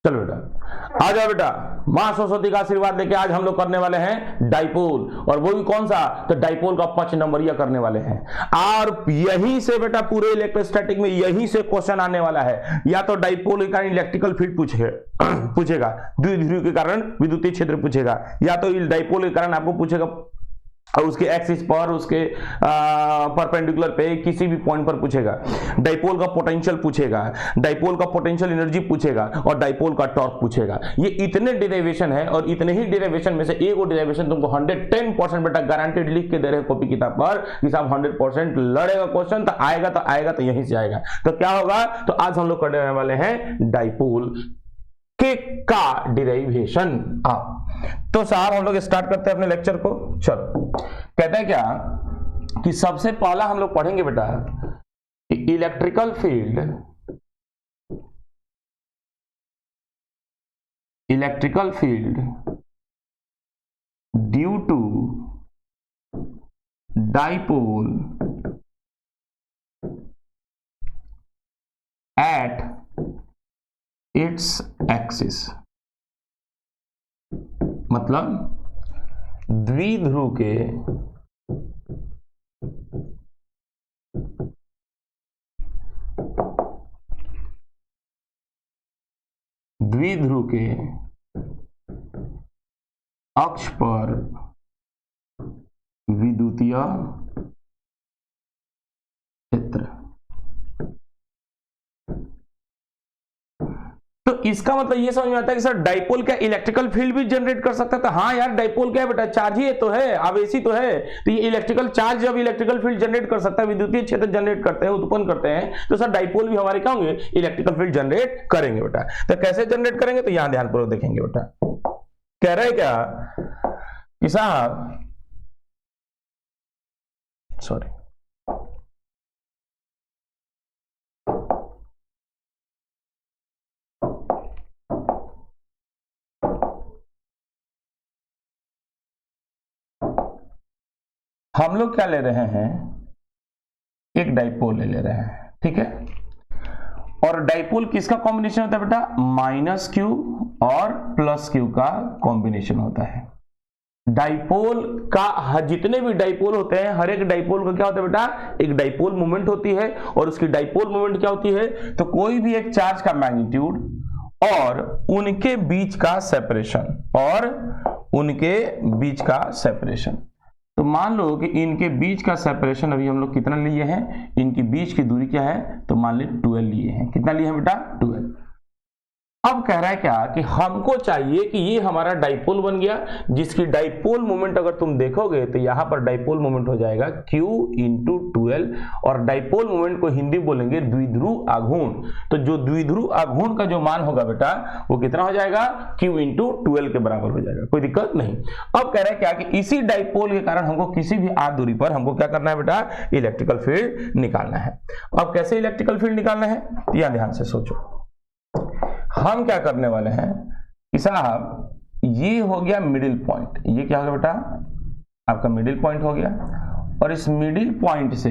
चलो बेटा आ जाओ बेटा, मां सरस्वती का आशीर्वाद लेके आज हम लोग करने वाले हैं डाइपोल, और वो भी कौन सा, तो डाइपोल का 5 नंबरिया करने वाले हैं। और यहीं से बेटा पूरे इलेक्ट्रोस्टैटिक में यहीं से क्वेश्चन आने वाला है, या तो डाइपोल के कारण इलेक्ट्रिकल फील्ड पूछेगा, द्विध्रुव के कारण विद्युतीय क्षेत्र पूछेगा, या तो डाइपोल के कारण आपको पूछेगा और उसके एक्सिस पर, उसके परपेंडिकुलर पे किसी भी पॉइंट पर पूछेगा। डाइपोल का पोटेंशियल पूछेगा, डाइपोल का पोटेंशियल एनर्जी पूछेगा, और डाइपोल का टॉर्क पूछेगा। ये इतने डेरिवेशन है, और इतने ही डेरिवेशन में से एक और डेरिवेशन तुमको 110% बेटा गारंटेड लिख के दे रहे हैं कॉपी किताब पर कि साहब 100% लड़ेगा क्वेश्चन, तो आएगा तो यहीं से आएगा। तो क्या होगा, तो आज हम लोग करने वाले हैं डाइपोल के का डेरिवेशन। तो साहब हम लोग स्टार्ट करते हैं अपने लेक्चर को। चलो, कहते हैं क्या कि सबसे पहला हम लोग पढ़ेंगे बेटा electrical field due to dipole at its axis, मतलब द्विध्रुव के अक्ष पर विद्युतीय क्षेत्र। तो इसका मतलब ये समझ में आता है कि सर डाइपोल क्या इलेक्ट्रिकल फील्ड भी जनरेट कर सकता है? तो हाँ यार, डाइपोल क्या है बेटा, चार्ज ही तो है, आवेशी तो है। तो ये इलेक्ट्रिकल चार्ज जब इलेक्ट्रिकल फील्ड जनरेट कर सकता है, विद्युतीय क्षेत्र जनरेट करते हैं, उत्पन्न करते हैं, तो सर डाइपोल भी हमारे क्या होंगे, इलेक्ट्रिकल फील्ड जनरेट करेंगे बेटा। तो कैसे जनरेट करेंगे, तो यहां ध्यानपूर्वक देखेंगे बेटा। कह रहे क्या कि साहब, सॉरी, हम लोग क्या ले रहे हैं, एक डाइपोल ले रहे हैं, ठीक है। और डाइपोल किसका कॉम्बिनेशन होता है बेटा, -q और +q का कॉम्बिनेशन होता है। डाइपोल का जितने भी डाइपोल होते हैं, हर एक डाइपोल का क्या होता है बेटा, एक डाइपोल मोमेंट होती है, और उसकी डाइपोल मोमेंट क्या होती है, तो कोई भी एक चार्ज का मैग्नीट्यूड और उनके बीच का सेपरेशन। तो मान लो कि इनके बीच का सेपरेशन अभी हम लोग कितना लिए हैं, इनकी बीच की दूरी क्या है, तो मान ली 12 लिए हैं। कितना लिए हैं बेटा, 12। अब कह रहा है क्या कि हमको चाहिए कि ये हमारा डाइपोल बन गया, जिसकी डाइपोल मोमेंट अगर तुम देखोगे तो यहां पर डाइपोल मोमेंट हो जाएगा Q × 12, और डाइपोल मोमेंट को हिंदी बोलेंगे द्विध्रुव आघूर्ण। तो जो द्विध्रुव आघूर्ण का जो मान होगा बेटा, वो कितना हो जाएगा, Q × 12 के बराबर हो जाएगा, कोई दिक्कत नहीं। अब कह रहा है क्या कि इसी डाइपोल के कारण हमको किसी भी r दूरी पर हमको क्या करना है बेटा, इलेक्ट्रिकल फील्ड निकालना है। अब कैसे इलेक्ट्रिकल फील्ड निकालना है, यहां ध्यान से सोचो। हम क्या करने वाले हैं कि साहब, ये हो गया मिडिल पॉइंट, ये क्या हो गया बेटा, आपका मिडिल पॉइंट हो गया, और इस मिडिल पॉइंट से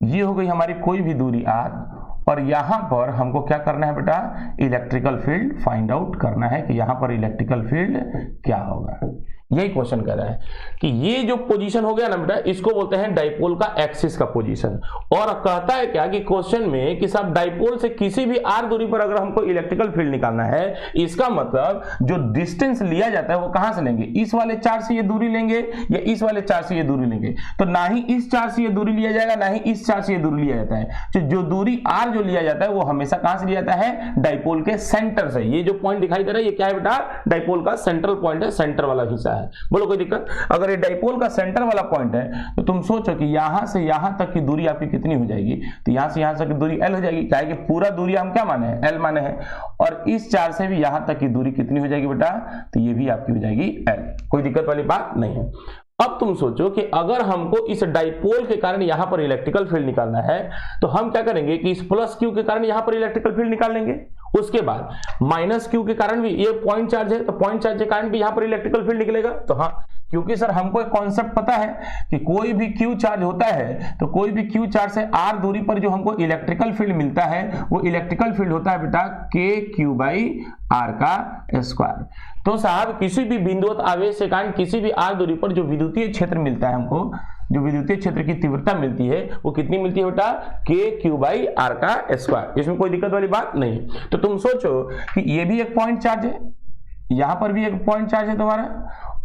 ये हो गई हमारी कोई भी दूरी r, और यहां पर हमको क्या करना है बेटा, इलेक्ट्रिकल फील्ड फाइंड आउट करना है कि यहां पर इलेक्ट्रिकल फील्ड क्या होगा। यही क्वेश्चन कह रहा है कि ये जो पोजीशन हो गया ना बेटा, इसको बोलते हैं डाइपोल का एक्सिस का पोजीशन। और कहता है क्या कि क्वेश्चन में कि साहब डाइपोल से किसी भी r दूरी पर अगर हमको इलेक्ट्रिकल फील्ड निकालना है, इसका मतलब जो डिस्टेंस लिया जाता है वो कहां से लेंगे, इस वाले चार्ज से ये दूरी लेंगे या इस वाले चार्ज से ये दूरी लेंगे। तो ना ही इस चार्ज से ये दूरी लिया जाएगा, ना ही इस चार्ज से ये दूरी लिया जाता है। जो दूरी r जो लिया जाता है वो हमेशा कहां से लिया जाता है, डाइपोल के सेंटर से। ये जो पॉइंट दिखाई दे रहा है ये क्या है बेटा, डाइपोल का सेंट्रल पॉइंट है, सेंटर वाला हिस्सा है। बोलो कोई दिक्कत? अगर ये डाइपोल का सेंटर वाला पॉइंट है तो तुम सोचो कि यहां से यहां तक की दूरी आपकी कितनी हो जाएगी, तो यहां से यहां तक की दूरी L हो जाएगी। क्या है कि पूरा दूरी हम क्या माने हैं, L माने हैं। और इस चार्ज से भी यहां तक की दूरी कितनी हो जाएगी बेटा, तो ये भी आपकी हो जाएगी L। कोई दिक्कत वाली बात नहीं है। अब तुम सोचो कि अगर हमको इस डाइपोल के कारण यहां पर इलेक्ट्रिकल फील्ड निकालना है, तो हम क्या करेंगे कि इस +q के कारण यहां पर इलेक्ट्रिकल फील्ड निकाल लेंगे, उसके बाद माइनस क्यू के कारण भी ये पॉइंट चार्ज है, तो पॉइंट चार्ज के कारण भी यहां पर इलेक्ट्रिकल फील्ड निकलेगा। तो हाँ, क्योंकि सर हमको एक कॉन्सेप्ट पता है कि कोई भी क्यू चार्ज होता है तो कोई भी क्यू चार्ज से आर दूरी पर जो हमको इलेक्ट्रिकल फील्ड मिलता है वो इलेक्ट्रिकल फील्ड होता है बेटा के क्यू बाई आर का स्क्वायर। तो साहब किसी भी बिंदुवत आवेश के कारण किसी भी आर दूरी पर जो विद्युतीय क्षेत्र मिलता है हमको, जो विद्युतीय क्षेत्र की तीव्रता मिलती है वो कितनी मिलती है बेटा, के क्यू बाई आर का स्क्वायर। इसमें कोई दिक्कत वाली बात नहीं। तो तुम सोचो कि ये भी एक पॉइंट चार्ज है, यहां पर भी एक पॉइंट चार्ज है तुम्हारा,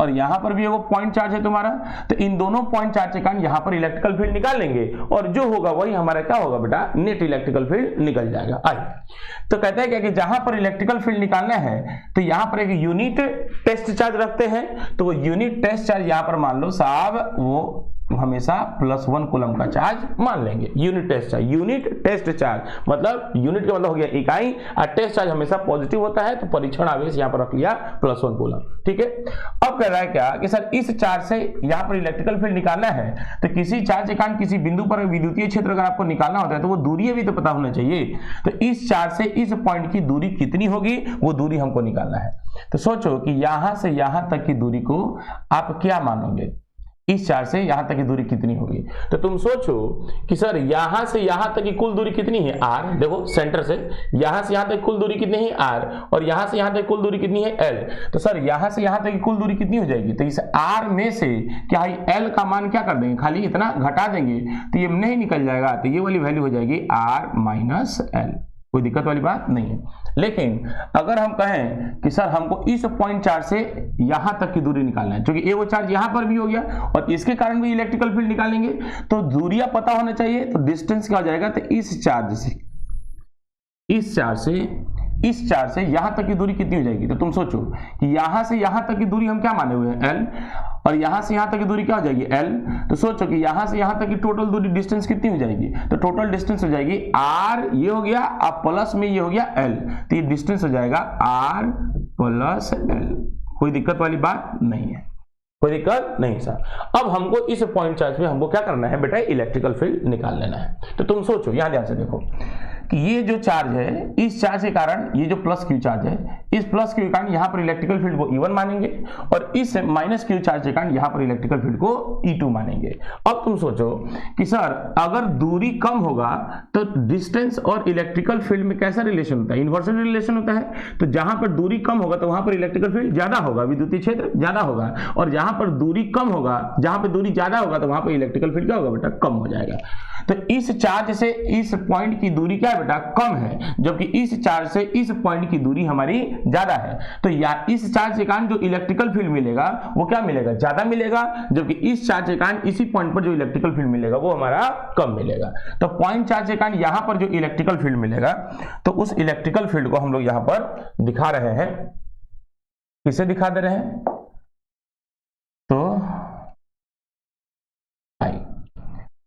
और यहां पर भी एक पॉइंट चार्ज है तुम्हारा। तो इन दोनों पॉइंट चार्ज के कारण यहां पर इलेक्ट्रिकल फील्ड निकाल लेंगे और जो होगा वही हमारा क्या होगा बेटा, नेट इलेक्ट्रिकल फील्ड निकल जाएगा। आइए तो कहते हैं क्या कि जहां पर इलेक्ट्रिकल फील्ड निकालना है तो यहां पर एक यूनिट टेस्ट चार्ज रखते हैं। तो वो यूनिट टेस्ट चार्ज यहां पर मान लो साहब वो हमेशा +1 कूलम का चार्ज मान लेंगे। Unit test charge, unit test charge मतलब यूनिट का मतलब हो गया इकाई, और टेस्ट चार्ज हमेशा पॉजिटिव होता है तो परीक्षण आवेश यहां पर रख लिया +1 कूलम। ठीक है, अब कह रहा है क्या कि सर इस चार्ज से यहां पर इलेक्ट्रिकल फील्ड निकालना है तो किसी चार्ज के कारण किसी बिंदु पर विद्युतीय क्षेत्र अगर आपको निकालना होता है तो वो दूरी भी तो पता होना चाहिए। तो इस चार्ज से इस पॉइंट की दूरी कितनी होगी वो दूरी हमको निकालना है। तो सोचो कि यहां से यहां तक की दूरी को आप क्या मानोगे, इस चार्ज से यहां तक की दूरी कितनी होगी। तो तुम सोचो कि सर यहां से यहां तक की कुल दूरी कितनी है, आर। देखो सेंटर से यहां से यहां तक कुल दूरी कितनी है, आर, और यहां से यहां तक कुल दूरी कितनी है, एल। तो सर यहां से यहां तक की कुल दूरी कितनी हो जाएगी, तो इस आर में से क्या एल का मान क्या कर देंगे, खाली इतना घटा देंगे तो ये नहीं निकल जाएगा, तो ये वाली वैल्यू हो जाएगी आर माइनस एल। कोई दिक्कत वाली बात नहीं है। लेकिन अगर हम कहें कि सर हमको इस पॉइंट चार्ज से यहां तक की दूरी निकालना है, क्योंकि ये वो चार्ज यहां पर भी हो गया और इसके कारण भी इलेक्ट्रिकल फील्ड निकालेंगे तो दूरियां पता होना चाहिए। तो डिस्टेंस क्या हो जाएगा, तो इस चार्ज से यहां तक की दूरी कितनी हो जाएगी। तो तुम सोचो कि यहां से यहां तक की दूरी हम क्या माने हुए हैं, एल, और यहां से यहां तक की दूरी क्या हो जाएगी, एल। तो सोचो कि यहां से यहां तक की टोटल दूरी डिस्टेंस कितनी हो जाएगी, तो टोटल डिस्टेंस हो जाएगी आर, ये हो गया, अब प्लस में ये हो गया एल, तो ये डिस्टेंस हो जाएगा आर प्लस एल। कोई दिक्कत वाली बात नहीं है, कोई दिक्कत नहीं सर। अब हमको इस पॉइंट चार्ज में हमको क्या करना है बेटा, इलेक्ट्रिकल फील्ड निकाल लेना है। तो तुम सोचो यहां ध्यान से देखो कि ये जो चार्ज है, इस चार्ज के कारण ये जो प्लस क्यू चार्ज है, इस प्लस क्यू के कारण यहां पर इलेक्ट्रिकल फील्ड को E1 मानेंगे और इस माइनस क्यू चार्ज के कारण यहां पर इलेक्ट्रिकल फील्ड को E2 मानेंगे। अब तुम सोचो कि सर अगर दूरी कम होगा तो डिस्टेंस और इलेक्ट्रिकल फील्ड में कैसा रिलेशन होता है, इन्वर्सल रिलेशन होता है। तो जहां पर दूरी कम होगा तो वहां पर इलेक्ट्रिकल फील्ड ज्यादा होगा, विद्युतीय क्षेत्र ज्यादा होगा, और जहां पर दूरी कम होगा, जहां पर दूरी ज्यादा होगा तो वहां पर इलेक्ट्रिकल फील्ड क्या होगा बेटा, कम हो जाएगा। तो इस चार्ज से इस पॉइंट की दूरी क्या है बेटा, कम है, जबकि इस चार्ज से इस पॉइंट की दूरी हमारी ज्यादा है। तो या इस चार्ज के कारण जो इलेक्ट्रिकल फील्ड मिलेगा वो क्या मिलेगा, ज्यादा मिलेगा, जबकि इस चार्ज के कारण इसी पॉइंट पर जो इलेक्ट्रिकल फील्ड मिलेगा वो हमारा कम मिलेगा। तो पॉइंट चार्ज के कारण यहां पर जो इलेक्ट्रिकल फील्ड मिलेगा तो उस इलेक्ट्रिकल फील्ड को हम लोग यहां पर दिखा रहे हैं, किसे दिखा दे रहे हैं, तो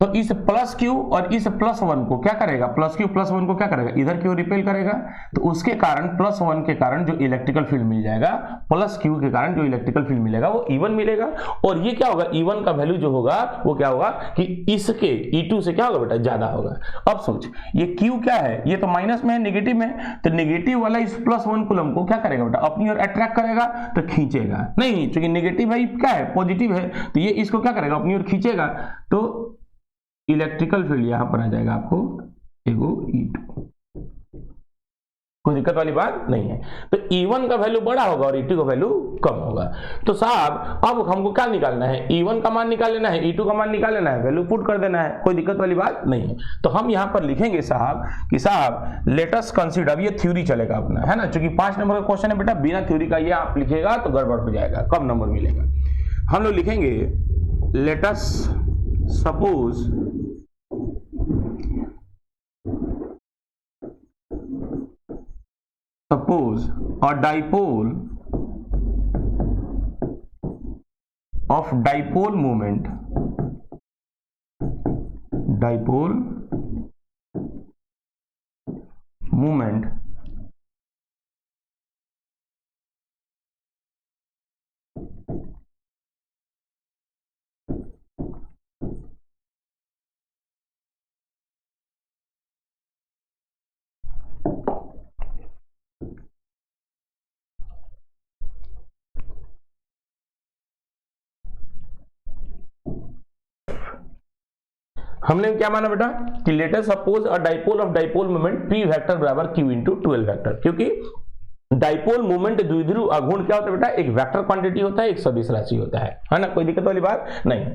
तो इस प्लस क्यू और इस +1 को क्या करेगा, प्लस क्यू +1 को क्या करेगा, इधर की ओर रिपेल करेगा। तो उसके कारण +1 के कारण जो इलेक्ट्रिकल फील्ड मिल जाएगा, प्लस क्यू के कारण जो इलेक्ट्रिकल फील्ड मिलेगा वो E1 मिलेगा। और ये क्या होगा, E1 का वैल्यू जो होगा वो क्या होगा कि इसके E2 से क्या होगा बेटा, ज्यादा होगा। अब सोच ये Q क्या है, ये तो माइनस में है, नेगेटिव में, तो नेगेटिव वाला इस +1 कूलम को क्या करेगा बेटा, अपनी ओर अट्रैक्ट करेगा, तो खींचेगा नहीं, क्योंकि नेगेटिव है क्या है, पॉजिटिव है, तो ये इसको क्या करेगा, अपनी ओर खींचेगा। तो इलेक्ट्रिकल फील्ड यहां पर आ जाएगा आपको एगो E2। कोई दिक्कत वाली बात नहीं है। तो E1 का वैल्यू बड़ा होगा और E2 का वैल्यू कम होगा। तो साहब अब हमको क्या निकालना है, E1 का मान निकाल लेना है, E2 का मान निकाल लेना है, वैल्यू पुट कर देना है, कोई दिक्कत वाली बात नहीं है। तो हम यहां पर लिखेंगे साहब कि साहब लेट अस कंसीडर, ये थ्योरी चलेगा अपना, है ना, क्योंकि 5 नंबर का क्वेश्चन है बेटा, बिना थ्योरी का ये आप लिखिएगा तो गड़बड़ हो जाएगा, कम नंबर मिलेगा। हम लोग लिखेंगे let us suppose a dipole of dipole moment हमने क्या माना बेटा कि let us suppose a dipole of dipole moment p vector बराबर q इंटू 12 वेक्टर, क्योंकि डाइपोल मोमेंट द्विध्रुव आघूर्ण क्या होता है बेटा, एक वेक्टर क्वांटिटी होता है, एक सदिश राशि होता है ना, कोई दिक्कत वाली बात नहीं।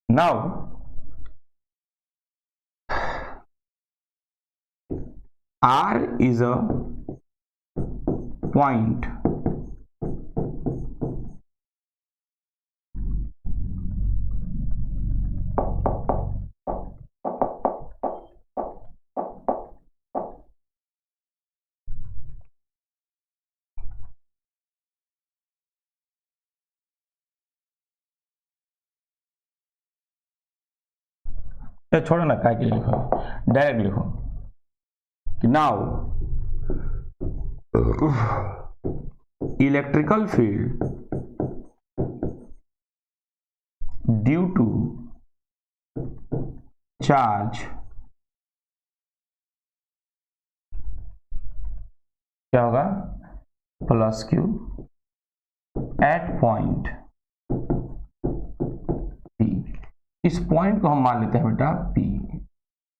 Now R is a point छोड़ो ना, क्या के लिखो, डायरेक्ट लिखो कि now electrical field due to charge क्या होगा, plus Q at point P. इस पॉइंट को हम मान लेते हैं बेटा पी,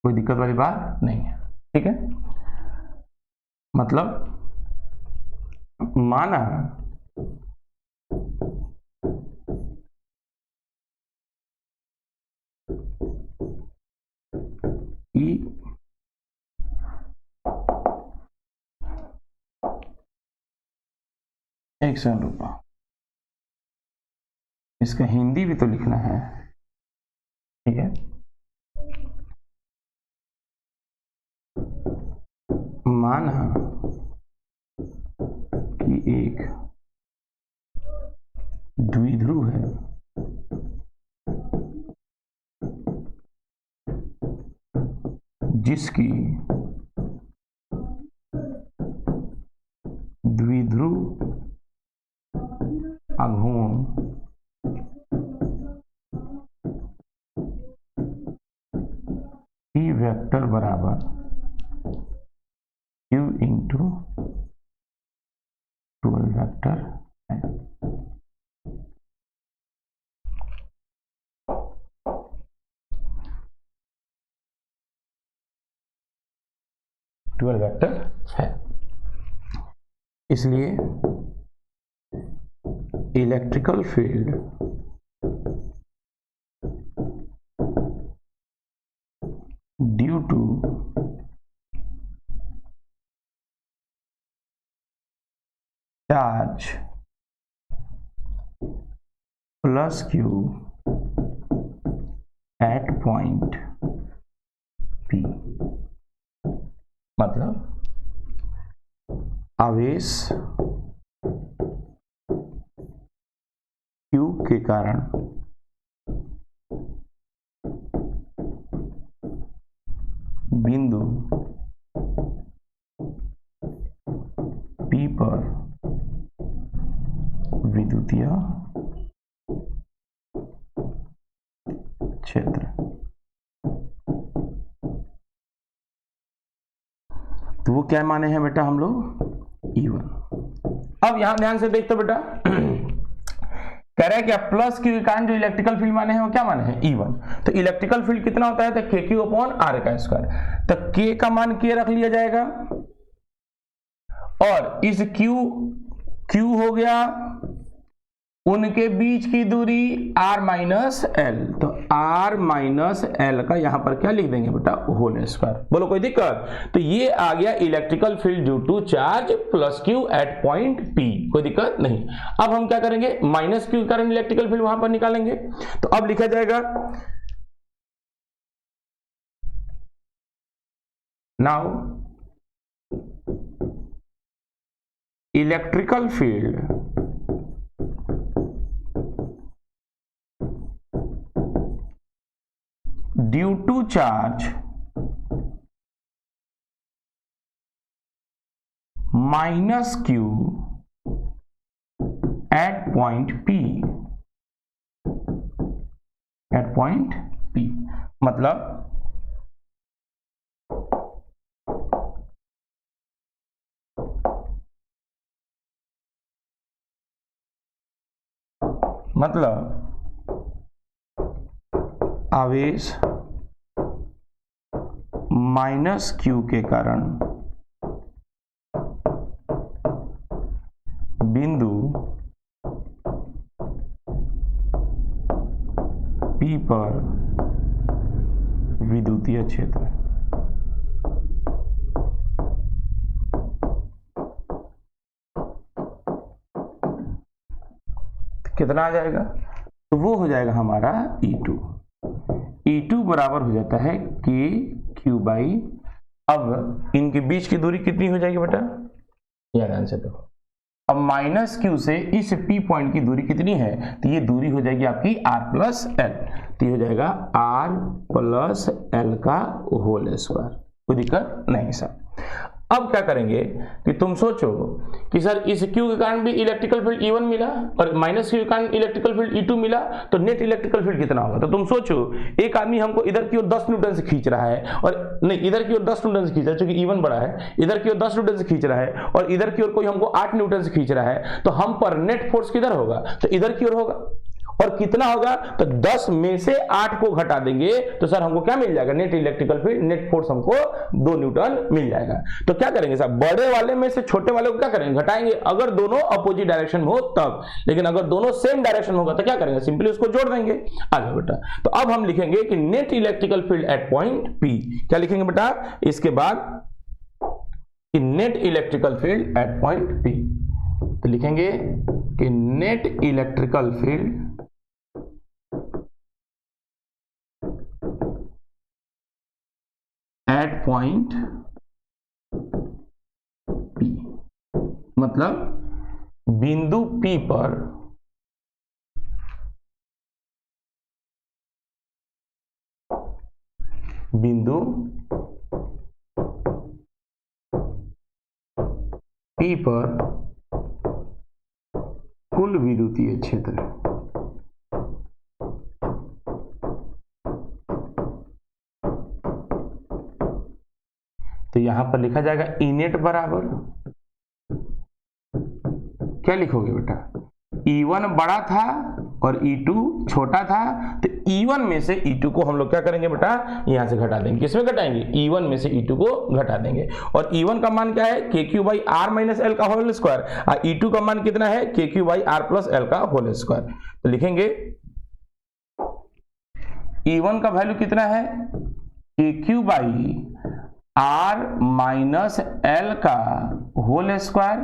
कोई दिक्कत वाली बात नहीं है, ठीक है। मतलब माना कि एक सेकंड रुको, इसका हिंदी भी तो लिखना है, ठीक है। माना कि एक द्विध्रुव है जिसकी द्विध्रुव आघूर्ण p वेक्टर बराबर q इंटू 12 वेक्टर है। ट्वेल्व वेक्टर है, इसलिए electrical field due to charge plus Q at point P, मतलब आवेश Q के कारण बिंदु P पर विद्युतीय क्षेत्र। तो वो क्या माने हैं बेटा हम लोग, E1। अब यहां ध्यान से देखते बेटा, कह रहा है कि प्लस क्यू के कारण जो इलेक्ट्रिकल फील्ड माने हैं वो क्या माने हैं, E1। तो इलेक्ट्रिकल फील्ड कितना होता है, तो KQ अपॉन R का स्क्वायर। तो K का मान K रख लिया जाएगा और इस Q हो गया उनके बीच की दूरी R माइनस एल, तो R माइनस एल का यहां पर क्या लिख देंगे बेटा, होल स्क्वायर। बोलो कोई दिक्कत, तो ये आ गया electrical field due to charge plus Q at point P, कोई दिक्कत नहीं। अब हम क्या करेंगे, माइनस क्यू के कारण इलेक्ट्रिकल फील्ड वहां पर निकालेंगे। तो अब लिखा जाएगा now electrical field due to charge minus Q at point P, मतलब मतलब आवेश माइनस q के कारण बिंदु P पर विद्युतीय क्षेत्र। कितना आ जाएगा? तो वो हो जाएगा हमारा E2 बराबर हो जाता है KQ बाई, अब इनके बीच की दूरी कितनी हो जाएगी बेटा? याद ध्यान से देखो, अब माइनस Q से इस P पॉइंट की दूरी कितनी है? तो ये दूरी हो जाएगी आपकी R प्लस एल, तो ये हो जाएगा R प्लस एल का होल स्क्वायर। कोई दिक्कत नहीं सर। अब क्या करेंगे कि तुम सोचो कि सर इस Q के कारण भी इलेक्ट्रिकल फील्ड E1 मिला और माइनस Q के कारण इलेक्ट्रिकल फील्ड E2 मिला, तो नेट इलेक्ट्रिकल फील्ड कितना होगा? तो तुम सोचो एक आदमी हमको इधर की ओर 10 न्यूटन से खींच रहा है, और नहीं इधर की ओर 10 न्यूटन से खींच रहा है क्योंकि E1 बड़ा है, इधर की ओर 10 न्यूटन से खींच रहा है, और इधर की ओर कोई हमको 8 न्यूटन से खींच रहा है, तो हम पर नेट फोर्स किधर होगा? तो इधर की ओर होगा। और कितना होगा? तो 10 में से 8 को घटा देंगे तो सर हमको क्या मिल जाएगा? Net electrical field, net force हमको 2 न्यूटन मिल जाएगा। तो क्या करेंगे साहब? बड़े वाले में से छोटे वाले को क्या करेंगे? घटाएंगे, अगर दोनों अपोजिट डायरेक्शन में हो तब। लेकिन अगर दोनों सेम डायरेक्शन होगा तो क्या करेंगे? सिंपली उसको जोड़ देंगे। आ जाओ बेटा, तो अब हम लिखेंगे कि net electrical field at point P। क्या लिखेंगे बेटा इसके बाद? कि net electrical field at point P। तो लिखेंगे कि net electrical field at point P, मतलब बिंदु P पर कुल विद्युतीय क्षेत्र। तो यहां पर लिखा जाएगा ई नेट बराबर, क्या लिखोगे बेटा? E1 बड़ा था और E2 छोटा था, तो E1 में से E2 को हम लोग क्या करेंगे बेटा? यहां से घटा देंगे। किसमें घटाएंगे? E1 में से E2 को घटा देंगे। और E1 का मान क्या है? KQ by R minus L का होल स्क्वायर, और E2 का मान कितना है? KQ by R plus L का होल स्क्वायर। तो लिखेंगे E1 का वैल्यू कितना है? KQ by R minus L का whole square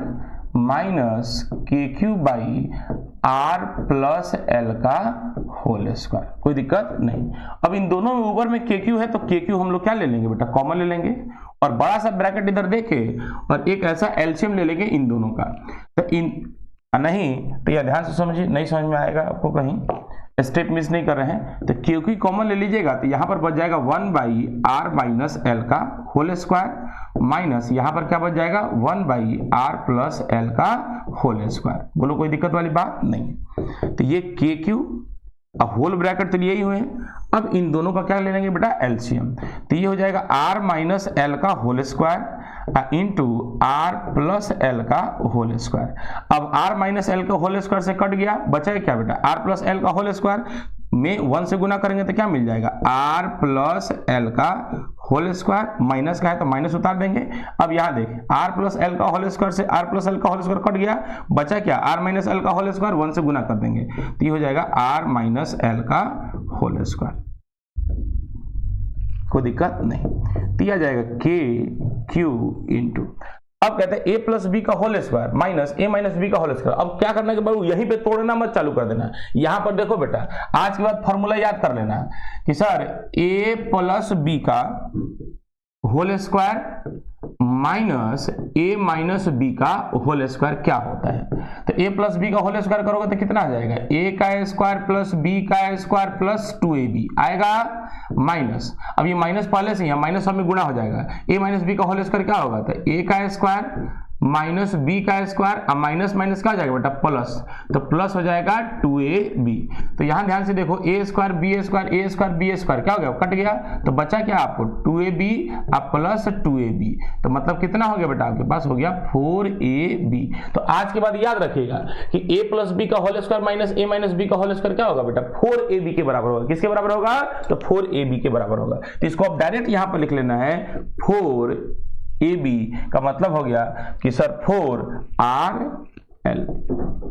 minus KQ by R plus L का होल स्क्वायर। कोई दिक्कत नहीं। अब इन दोनों में ऊपर में KQ है तो KQ हम लोग क्या ले लेंगे बेटा? कॉमन ले लेंगे, और बड़ा सा ब्रैकेट इधर देके और एक ऐसा एलसीएम ले लेंगे इन दोनों का। तो इन नहीं तो यह ध्यान से समझिए, नहीं समझ में आएगा आपको, कहीं स्टेप मिस नहीं कर रहे हैं। तो क्योंकि कॉमन ले लीजिएगा तो यहाँ पर बच जाएगा 1 बाई आर माइनस एल का होल स्क्वायर माइनस यहाँ पर क्या बच जाएगा 1 बाई आर प्लस एल का होल स्क्वायर। बोलो कोई दिक्कत वाली बात नहीं। तो ये के क्यू अब होल ब्रैकेट तो लिए ही हुए हैं। अब इन दोनों का क्या ले लेंगे बेटा? एलसीएम। तो ये हो जाएगा आर माइनस एल का whole square into R plus L का होल स्क्वायर। अब आर माइनस एल का होल स्क्वायर से कट गया, बचा क्या बेटा? आर प्लस एल का होल स्क्वायर में 1 से गुना करेंगे तो क्या मिल जाएगा? आर प्लस एल का होल स्क्वायर, माइनस का है तो माइनस उतार देंगे। अब यहाँ देखें आर प्लस एल का होल स्क्वायर से आर प्लस एल का होल स्क्वायर कट गया, बचा क्या? आर माइनस एल का होल स्क्वायर 1 से गुना कर देंगे तो ये हो जाएगा आर माइनस एल का होल स्क्वायर। कोई दिक्कत नहीं। तो यह जाएगा के क्यू इंटू, अब कहते हैं ए प्लस बी का होल स्क्वायर माइनस ए माइनस बी का होल स्क्वायर। अब क्या करना है कि बाबू यहीं पे तोड़ना मत चालू कर देना। यहां पर देखो बेटा आज के बाद फॉर्मूला याद कर लेना कि सर ए प्लस बी का होल स्क्वायर माइनस ए माइनस बी का होल स्क्वायर क्या होता है। तो ए प्लस बी का होल स्क्वायर करोगे तो कितना आ जाएगा? ए का स्क्वायर प्लस बी का स्क्वायर प्लस 2ab आएगा माइनस, अब ये माइनस पहले से ही है, माइनस सब में गुणा हो जाएगा। ए माइनस बी का होल स्क्वायर क्या होगा? तो ए का स्क्वायर माइनस बी का स्क्वायर, अब माइनस माइनस क्या हो जाएगा बेटा प्लस, तो प्लस हो जाएगा 2ab। तो यहां ध्यान से देखो ए स्क्वायर बी स्क्वायर ए स्क्वायर बी स्क्वायर क्या हो गया, कट गया, तो बचा क्या आपको 2ab अब प्लस 2ab, तो मतलब कितना हो गया बेटा आपके पास हो गया 4ab। तो आज के बाद याद रखिएगा कि a प्लस बी का होल स्क्वायर माइनस ए माइनस बी का होल स्क्वायर क्या होगा बेटा 4ab के बराबर होगा। किसके बराबर होगा, तो 4ab के बराबर होगा। तो इसको आप डायरेक्ट यहां पर लिख लेना है 4ab का मतलब हो गया कि सर 4rl,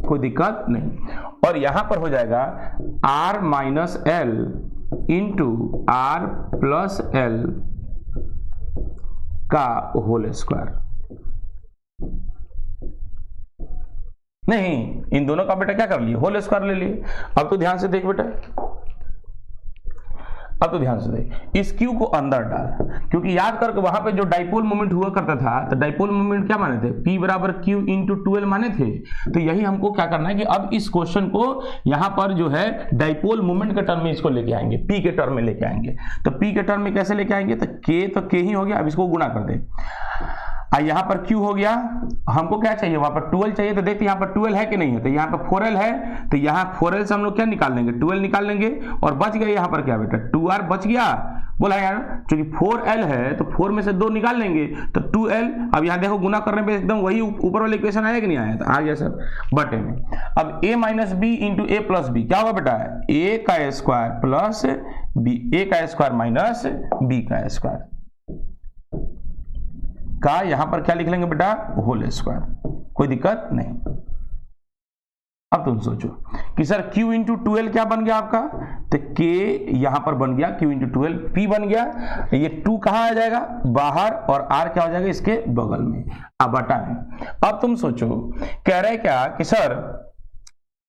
कोई दिक्कत नहीं। और यहां पर हो जाएगा r minus L into R plus L का होल स्क्वायर। नहीं, इन दोनों का बेटा क्या कर लिए, होल स्क्वायर ले लिए। अब तो ध्यान से देख बेटा, अब तो ध्यान से देख, इस Q को अंदर डाल, क्योंकि याद करके वहां पे जो डाइपोल मोमेंट हुआ करता था, तो डाइपोल मोमेंट क्या माने थे, P बराबर Q इंटू 12 माने थे। तो यही हमको क्या करना है कि अब इस क्वेश्चन को यहां पर जो है डाइपोल मोमेंट के टर्म में इसको लेके आएंगे, P के टर्म में लेके आएंगे। तो P के टर्म में कैसे लेके आएंगे, तो K ही हो गया, अब इसको गुणा कर दे। यहाँ पर Q हो गया, हमको क्या चाहिए, वहां पर 12 चाहिए, तो देखते यहाँ पर 12 है कि नहीं है, तो यहाँ पर 4l है, तो यहाँ 4l से हम लोग क्या निकाल लेंगे, 12 निकाल लेंगे, और बच गया यहाँ पर क्या बेटा 2r बच गया, बोला यार, क्योंकि 4l है तो 4 में से 2 निकाल लेंगे तो 2l। अब यहाँ देखो गुना करने पे एकदम वही ऊपर वाला इक्वेशन आया कि नहीं आया, तो आ गया सर बटे में। अब a minus B into A plus B क्या होगा बेटा, a का स्क्वायर प्लस b, a का स्क्वायर माइनस b का स्क्वायर का यहां पर क्या लिख लेंगे बेटा, होल स्क्वायर, कोई दिक्कत नहीं। अब तुम सोचो कि सर Q इंटू 12 क्या बन गया आपका, तो K यहां पर बन गया Q इंटू 12 P बन गया, ये 2 कहां आ जाएगा बाहर, और R क्या हो जाएगा इसके बगल में, अब बटा है। अब तुम सोचो कह रहे क्या कि सर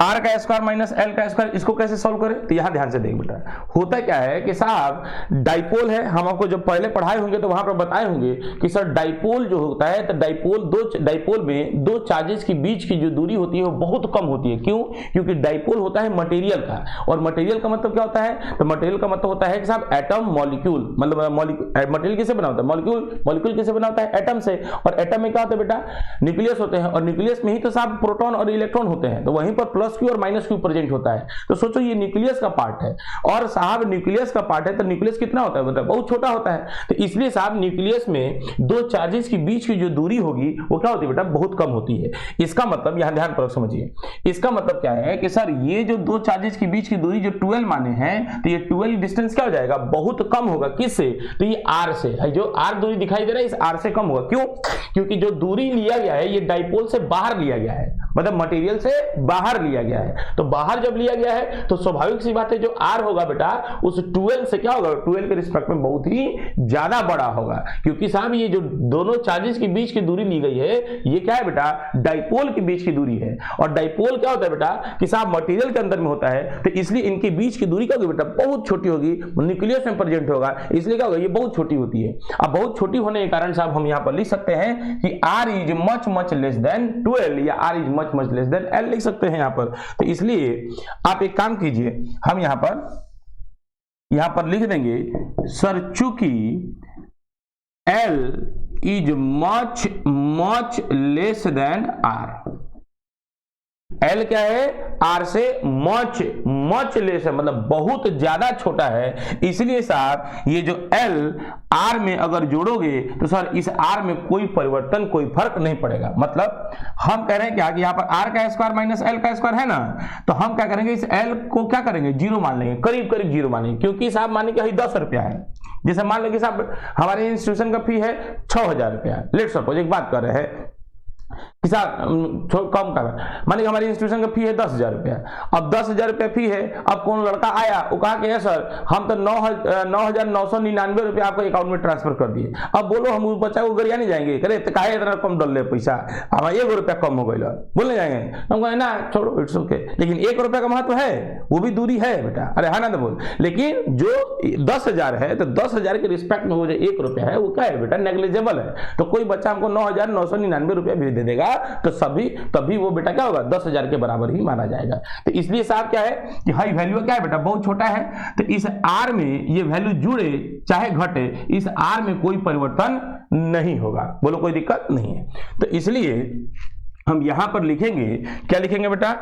r का स्क्वायर माइनस एल का स्क्वायर, इसको कैसे सॉल्व करें, तो यहां ध्यान से देख बेटा, होता क्या है कि साहब डाइपोल है, हम आपको जब पहले पढ़ाए होंगे तो वहां पर बताए होंगे कि सर डाइपोल जो होता है, तो डाइपोल में दो चार्जेस के बीच की जो दूरी होती है वो बहुत कम होती है। क्यों, क्योंकि डाइपोल होता है मटेरियल का, और मटेरियल का मतलब क्या होता है, तो मटेरियल का मतलब होता है कि साहब एटम मॉलिक्यूल, मतलब मटेरियल किससे बना होता है, मॉलिक्यूल किससे बना होता है, एटम से, और एटम में क्या होता है बेटा, न्यूक्लियस होते हैं, और न्यूक्लियस में ही तो साहब प्रोटॉन और इलेक्ट्रॉन होते हैं, तो वहीं पर प्लस Q और माइनस Q प्रेजेंट होता है। तो सोचो ये न्यूक्लियस का पार्ट है, और साहब न्यूक्लियस का पार्ट है, तो न्यूक्लियस कितना होता है, मतलब बहुत छोटा होता है, तो इसलिए साहब न्यूक्लियस में दो चार्जेस के बीच की जो दूरी होगी वो क्या होती है बेटा, बहुत कम होती है। इसका मतलब यहां ध्यान पूर्वक समझिए, इसका मतलब क्या है कि सर ये जो दो चार्जेस के बीच की दूरी जो 12 माने हैं, तो ये 12 डिस्टेंस क्या हो जाएगा, बहुत कम होगा, किससे, तो ये R से, जो R दूरी दिखाई दे रहा है इस R से कम होगा। क्यों, क्योंकि जो दूरी लिया गया है ये डाइपोल से बाहर लिया गया है, मतलब मटेरियल से बाहर लिया गया है। तो बाहर जब लिया गया है तो स्वाभाविक सी बात है जो R होगा बेटा उस 12 से क्या होगा, 12 के रिस्पेक्ट में बहुत ही ज्यादा बड़ा होगा, क्योंकि साहब ये जो दोनों चार्जेस के बीच की दूरी ली गई है ये क्या है बेटा, डाइपोल के बीच की दूरी है। और डाइपोल क्या होता है बेटा कि साहब मटेरियल के अंदर में होता है, तो इसलिए इनके बीच की दूरी क्या होगी बेटा, बहुत छोटी होगी, न्यूक्लियस में प्रेजेंट होगा, इसलिए क्या होगा ये बहुत छोटी होती है। अब बहुत छोटी होने के कारण साहब हम यहां पर लिख सकते हैं कि R is much less than 12, या R is much less than L लिख सकते हैं यहां पर। तो इसलिए आप एक काम कीजिए, हम यहां पर लिख देंगे सर चूंकि L is much less than R, L क्या है, R से मच लेस है, मतलब बहुत ज्यादा छोटा है, इसलिए साहब ये जो L R में अगर जोड़ोगे तो सर इस R में कोई परिवर्तन, कोई फर्क नहीं पड़ेगा। मतलब हम कह रहे हैं क्या कि यहाँ पर R का स्क्वायर माइनस L का स्क्वायर है ना, तो हम क्या करेंगे इस L को क्या करेंगे, जीरो मान लेंगे, करीब करीब जीरो मानेंगे, क्योंकि साहब माने कि 10 रुपया है। जैसे मान लो कि साहब हमारे इंस्टीट्यूशन का फी है 6000 रुपया, लेट्स सपोज एक बात कर रहे हैं कि साहब कम का मान लीजिए हमारी इंस्टीट्यूशन का फी है 10,000 रुपया। अब 10,000 रुपया फी है, अब कौन लड़का आया वो कहा कि सर हम तो 9,999 रुपया आपके अकाउंट में ट्रांसफर कर दिए। अब बोलो हम उस बच्चा को गरिया नहीं जाएंगे, करे तो काहे इतना कम डल ले पैसा, हमारा 1 रुपया कम हो गया, बोलने जाएंगे, हम कहें ना छोड़ो इट्स ओके, लेकिन 1 रुपया का महत्व है, वो भी दूरी है बेटा, अरे हाँ ना तो बोल, लेकिन जो 10,000 है तो 10,000 के रिस्पेक्ट में वो जो 1 रुपया है वो क्या है बेटा, नेग्लिजिबल है। तो कोई बच्चा हमको 9,999 रुपया भी दे देगा तो तभी वो बेटा क्या होगा, 10,000 के बराबर ही माना जाएगा। तो इसलिए साहब क्या है कि हाई वैल्यू क्या है बेटा, बहुत छोटा है, तो इस R में ये वैल्यू जुड़े चाहे घटे, इस R में कोई परिवर्तन नहीं होगा। बोलो कोई दिक्कत नहीं है। तो इसलिए हम यहां पर लिखेंगे, क्या लिखेंगे बेटा,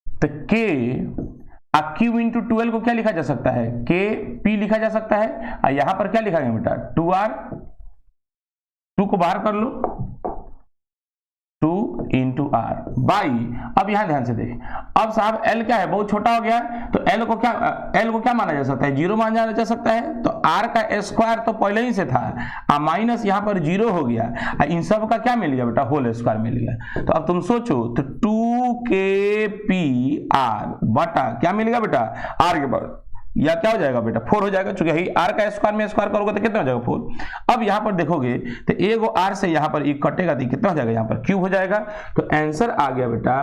तो के क्यू इंटू 12 को क्या लिखा जा सकता है, के पी लिखा जा सकता है। और यहां पर क्या लिखा गया बेटा, 2r, 2 को बाहर कर लो, 2 इंटू आर बाई, अब यहां ध्यान से देख, अब साहब L क्या है, बहुत छोटा हो गया, तो L को क्या माना जा सकता है, 0 माना जा सकता है। तो R का स्क्वायर तो पहले ही से था, माइनस यहां पर 0 हो गया, इन सब का क्या मिल गया बेटा, होल स्क्वायर मिल गया। तो अब तुम सोचो, तो 2kpr बटा क्या मिल गया बेटा, R के बराबर, या क्या हो जाएगा बेटा, 4 हो जाएगा, चूंकि यही R का स्क्वायर में स्क्वायर करोगे तो कितना हो जाएगा, 4। अब यहां पर देखोगे तो एगो R से यहां पर एक कटेगा तो कितना हो जाएगा, यहां पर क्यूब हो जाएगा। तो आंसर आ गया बेटा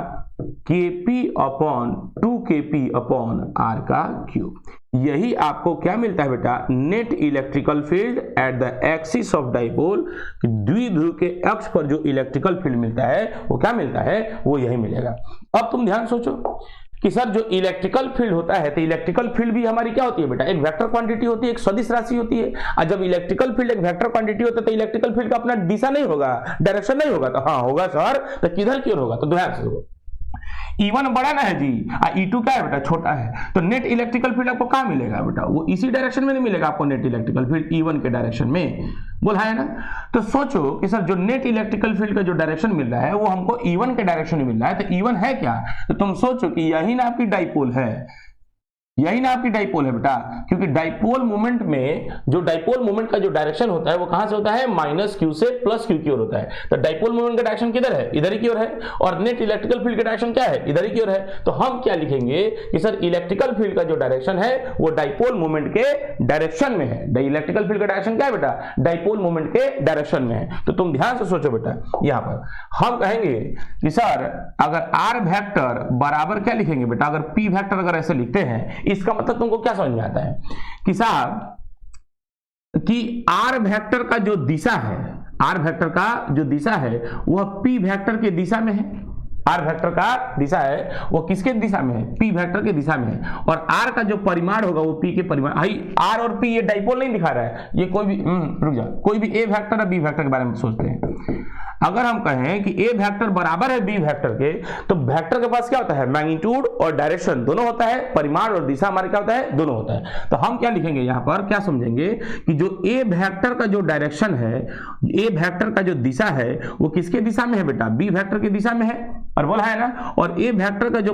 kp upon 2kp upon R का क्यूब। यही आपको क्या मिलता है बेटा, net electrical field at the axis of dipole, द्विध्रुव के अक्ष पर जो इलेक्ट्रिकल फील्ड मिलता है वो क्या मिलता है, वो यही मिलेगा। अब तुम ध्यान सोचो कि सर जो इलेक्ट्रिकल फील्ड होता है, तो इलेक्ट्रिकल फील्ड भी हमारी क्या होती है बेटा, एक वेक्टर क्वांटिटी होती है, एक सदिश राशि होती है। और जब इलेक्ट्रिकल फील्ड एक वेक्टर क्वांटिटी होता है तो इलेक्ट्रिकल फील्ड का अपना दिशा नहीं होगा, डायरेक्शन नहीं होगा। तो हाँ होगा सर, तो किधर की ओर होगा, तो ध्यान से होगा, E1 बड़ा ना है जी, E2 क्या है बेटा, छोटा है। तो नेट इलेक्ट्रिकल फील्ड आपको कहां मिलेगा बेटा, वो इसी डायरेक्शन में नहीं मिलेगा आपको, नेट इलेक्ट्रिकल फील्ड E1 के डायरेक्शन में, बोला है ना। तो सोचो कि सर जो नेट इलेक्ट्रिकल फील्ड का जो डायरेक्शन मिल रहा है वो हमको E1 के डायरेक्शन में मिल रहा है। तो E1 है क्या, तो तुम सोचो कि यही ना आपकी डाइपोल है, यही ना आपकी डाइपोल है बेटा, क्योंकि डाइपोल मोमेंट में जो डाइपोल मोमेंट का जो डायरेक्शन होता है वो कहां से होता है, माइनस क्यू से प्लस क्यू की ओर होता है। तो डाइपोल मोमेंट का डायरेक्शन किधर है, इधर ही की ओर है, और नेट इलेक्ट्रिकल फील्ड का डायरेक्शन क्या है, इधर ही की ओर है। तो हम क्या लिखेंगे कि सर इलेक्ट्रिकल फील्ड का जो डायरेक्शन है वो डाइपोल मोमेंट के डायरेक्शन में है। इलेक्ट्रिकल फील्ड का डायरेक्शन क्या है बेटा, डाइपोल मोमेंट के डायरेक्शन में है। तो तुम ध्यान से सोचो बेटा, यहां पर हम कहेंगे कि सर अगर आर वेक्टर बराबर क्या लिखेंगे बेटा, अगर पी वेक्टर अगर ऐसे लिखते हैं, इसका मतलब तुमको क्या समझ में आता है कि साहब कि आर वेक्टर का जो दिशा है, आर वेक्टर का जो दिशा है वह पी वेक्टर के दिशा में है। आर वेक्टर का दिशा है वो किसके दिशा में है, पी वेक्टर के दिशा में है। और आर का जो परिमाण होगा वो पी के परिमाण, भाई आर और पी ये डाइपोल नहीं दिखा रहा है, ये कोई भी रुक जा, कोई भी ए वेक्टर और बी वेक्टर के बारे में सोचते हैं। अगर हम कहें कि ए वेक्टर बराबर है बी वेक्टर के, तो वेक्टर के पास क्या होता है, मैग्नीट्यूड और डायरेक्शन दोनों होता है, परिमाण और दिशा हमारे क्या होता है, दोनों होता है। तो हम क्या लिखेंगे यहां पर, क्या समझेंगे कि जो ए वेक्टर का जो डायरेक्शन है, ए वेक्टर का जो दिशा है वो किसके दिशा में है बेटा, बी वेक्टर की दिशा में है, और बोला है ना। और ए वेक्टर का जो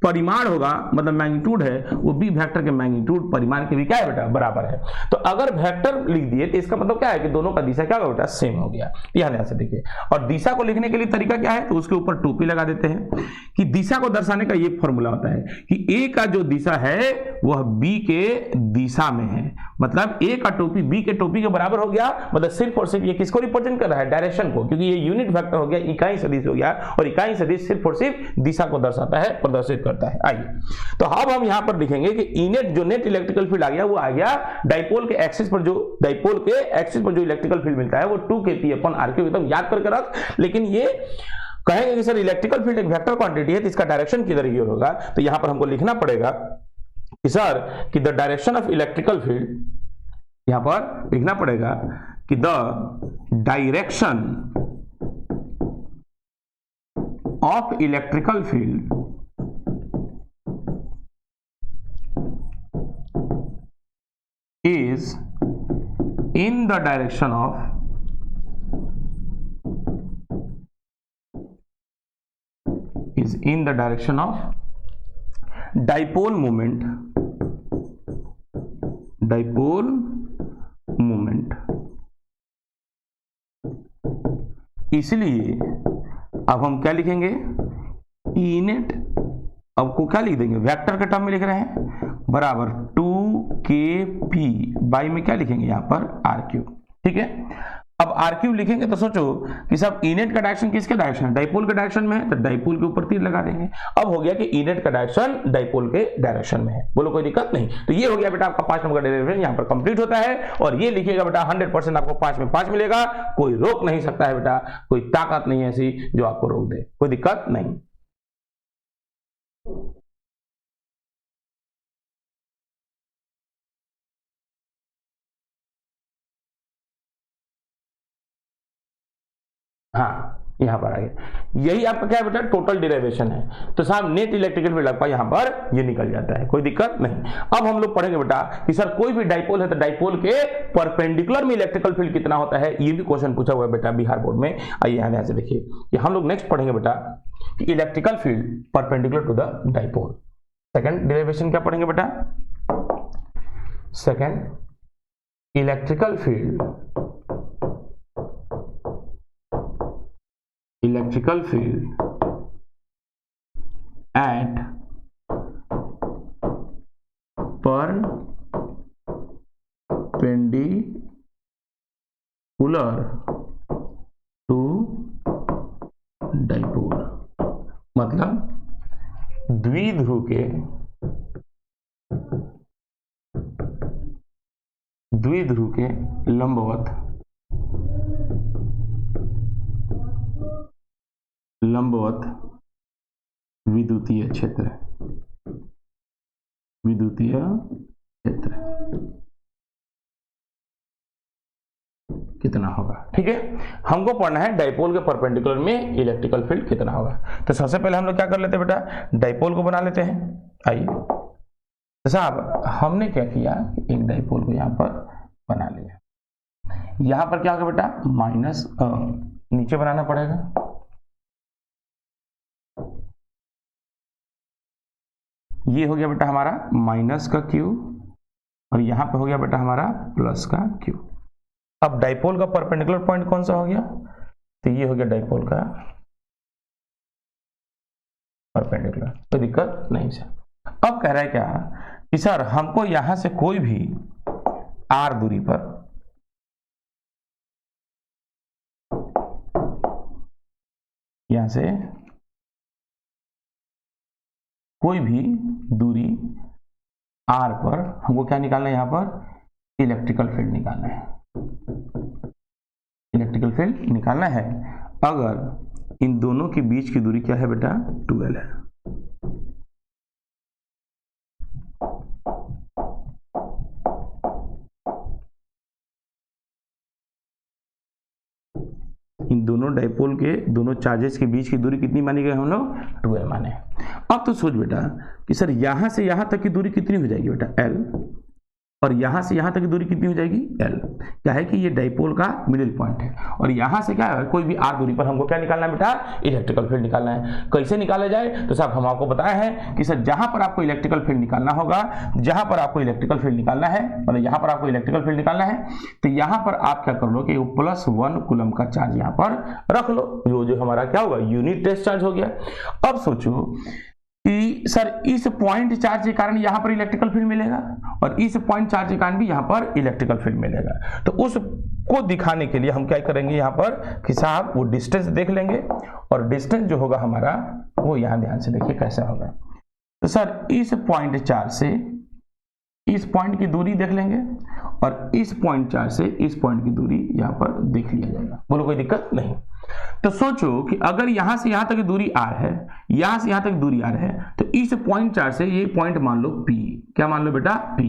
परिमाण होगा मतलब मैग्नीट्यूड है वो बी वेक्टर के मैग्नीट्यूड परिमाण के भी क्या है बेटा, बराबर है। तो अगर वेक्टर लिख दिए तो इसका मतलब क्या है कि दोनों का दिशा क्या होगा बेटा, सेम हो गया। ध्यान से देखिए, और दिशा को लिखने के लिए तरीका क्या है, तो उसके ऊपर टोपी लगा देते हैं कि दिशा को दर्शाने का ये फॉर्मूला होता है कि ए का जो दिशा है वह बी के दिशा में है, मतलब ए का टोपी बी के टोपी के बराबर हो गया। मतलब सिर्फ और सिर्फ ये किसको रिप्रेजेंट कर रहा है, डायरेक्शन को, क्योंकि ये यूनिट वेक्टर हो गया, इकाई सदिश हो गया, और इकाई सदिश सिर्फ और सिर्फ दिशा को दर्शाता है, प्रदर्शित करता है। आइए तो अब हम यहां पर लिखेंगे कि इनेट जो नेट इलेक्ट्रिकल फील्ड आ गया वो आ गया डाइपोल के एक्सिस पर, जो डाइपोल के एक्सिस पर जो इलेक्ट्रिकल फील्ड मिलता है वो 2kp अपॉन r क्यूब, एकदम याद करके रख। लेकिन ये कहेंगे कि सर इलेक्ट्रिकल फील्ड एक वेक्टर क्वांटिटी है तो इसका डायरेक्शन किधर की ओर होगा, तो यहां पर हमको लिखना पड़ेगा कि सर कि the direction of electrical field, यहां पर लिखना पड़ेगा कि the direction of electrical field is in the direction of dipole moment, इसलिए अब हम क्या लिखेंगे, इनेट, अब को क्या लिख देंगे, वेक्टर के टर्म में लिख रहे हैं, बराबर 2kp बाई में क्या लिखेंगे यहां पर r क्यूब। ठीक है, अब r क्यूब लिखेंगे तो सोचो कि सब इनेट का डायरेक्शन किसके डायरेक्शन है, डाइपोल के डायरेक्शन में है, तो डाइपोल के ऊपर तीर लगा देंगे। अब हो गया कि इनेट का डायरेक्शन डाइपोल के डायरेक्शन में है, बोलो कोई दिक्कत नहीं। तो ये हो गया बेटा आपका 5 नंबर का डेरिवेशन यहां पर कंप्लीट होता है, और ये लिखिएगा बेटा 100% आपको 5 में 5 मिलेगा, कोई रोक नहीं सकता है बेटा, कोई ताकत नहीं है ऐसी जो आपको रोक दे, कोई दिक्कत नहीं। हाँ यहाँ पर आ गया, यही आपका क्या है बेटा टोटल डेरिवेशन है। तो साहब नेट इलेक्ट्रिकल फील्ड आपका यहाँ पर ये निकल जाता है, कोई दिक्कत नहीं। अब हम लोग पढ़ेंगे बेटा कि सर कोई भी डाइपोल है तो डाइपोल के परपेंडिकुलर में इलेक्ट्रिकल फील्ड कितना होता है, ये भी क्वेश्चन पूछा हुआ है बेटा बिहार बोर्ड में। आइए यहाँ ध्यान से देखिए कि हम लोग नेक्स्ट पढ़ेंगे बेटा कि electrical field perpendicular to the dipole. Second derivation क्या पढ़ेंगे बेटा, second electrical field at perpendicular to dipole, मतलब द्विध्रुव के लंबवत विद्युतीय क्षेत्र कितना होगा। ठीक है, हमको पढ़ना है डाइपोल के परपेंडिकुलर में इलेक्ट्रिकल फील्ड कितना होगा। तो सबसे पहले हम लोग क्या कर लेते हैं बेटा, डाइपोल को बना लेते हैं। आइए तो साहब हमने क्या किया, एक डाइपोल को यहाँ पर बना लिया। यहाँ पर क्या होगा बेटा, माइनस नीचे बनाना पड़ेगा, ये हो गया बेटा हमारा माइनस का क्यू और यहाँ पे हो गया बेटा हमारा प्लस का क्यू। अब डाइपोल का परपेंडिकुलर पॉइंट कौन सा हो गया, तो ये हो गया डाइपोल का परपेंडिकुलर, कोई दिक्कत नहीं सर। अब कह रहा है क्या कि सर हमको यहां से कोई भी आर दूरी पर यहां से कोई भी दूरी आर पर हमको क्या निकालना है, यहां पर इलेक्ट्रिकल फील्ड निकालना है। इलेक्ट्रिकल फील्ड निकालना है अगर इन दोनों के बीच की दूरी क्या है बेटा, 12 है। इन दोनों डाइपोल के दोनों चार्जेस के बीच की दूरी कितनी मानी गई हम लोग, 12 माने। अब तो सोच बेटा कि सर यहां से यहां तक की दूरी कितनी हो जाएगी बेटा, L, और यहां से यहां तक की दूरी कितनी हो जाएगी, L। क्या है कि ये डाइपोल का मिडिल पॉइंट है और यहां से क्या है, कोई भी आर दूरी पर हमको क्या निकालना है बेटा, इलेक्ट्रिकल फील्ड निकालना है। कैसे निकाला जाए, तो साहब हम आपको बताया है कि सर जहां पर आपको इलेक्ट्रिकल फील्ड निकालना होगा, जहां पर आपको इलेक्ट्रिकल फील्ड निकालना है, मतलब यहां पर आपको इलेक्ट्रिकल फील्ड निकालना है, तो यहां पर आप क्या कर लो कि +1 कूलम का चार्ज यहां पर रख लो, जो हमारा क्या होगा, यूनिट टेस्ट चार्ज हो गया। अब सोचो कि सर इस पॉइंट चार्ज के कारण यहां पर इलेक्ट्रिकल फील्ड मिलेगा और इस पॉइंट चार्ज के कारण भी यहां पर इलेक्ट्रिकल फील्ड मिलेगा। तो उसको दिखाने के लिए हम क्या करेंगे यहां पर कि साहब वो डिस्टेंस देख लेंगे और डिस्टेंस जो होगा हमारा वो यहां ध्यान से देखिए कैसा होगा। तो सर इस पॉइंट चार्ज से इस पॉइंट की दूरी देख लेंगे और इस पॉइंट चार्ज से इस पॉइंट की दूरी यहां पर देख लिया जाएगा, बोलो कोई दिक्कत नहीं। तो सोचो कि अगर यहां से यहां तक की दूरी r है, यहां से यहां तक दूरी r है, तो इस पॉइंट चार्ज से ये पॉइंट मान लो p, क्या मान लो बेटा p।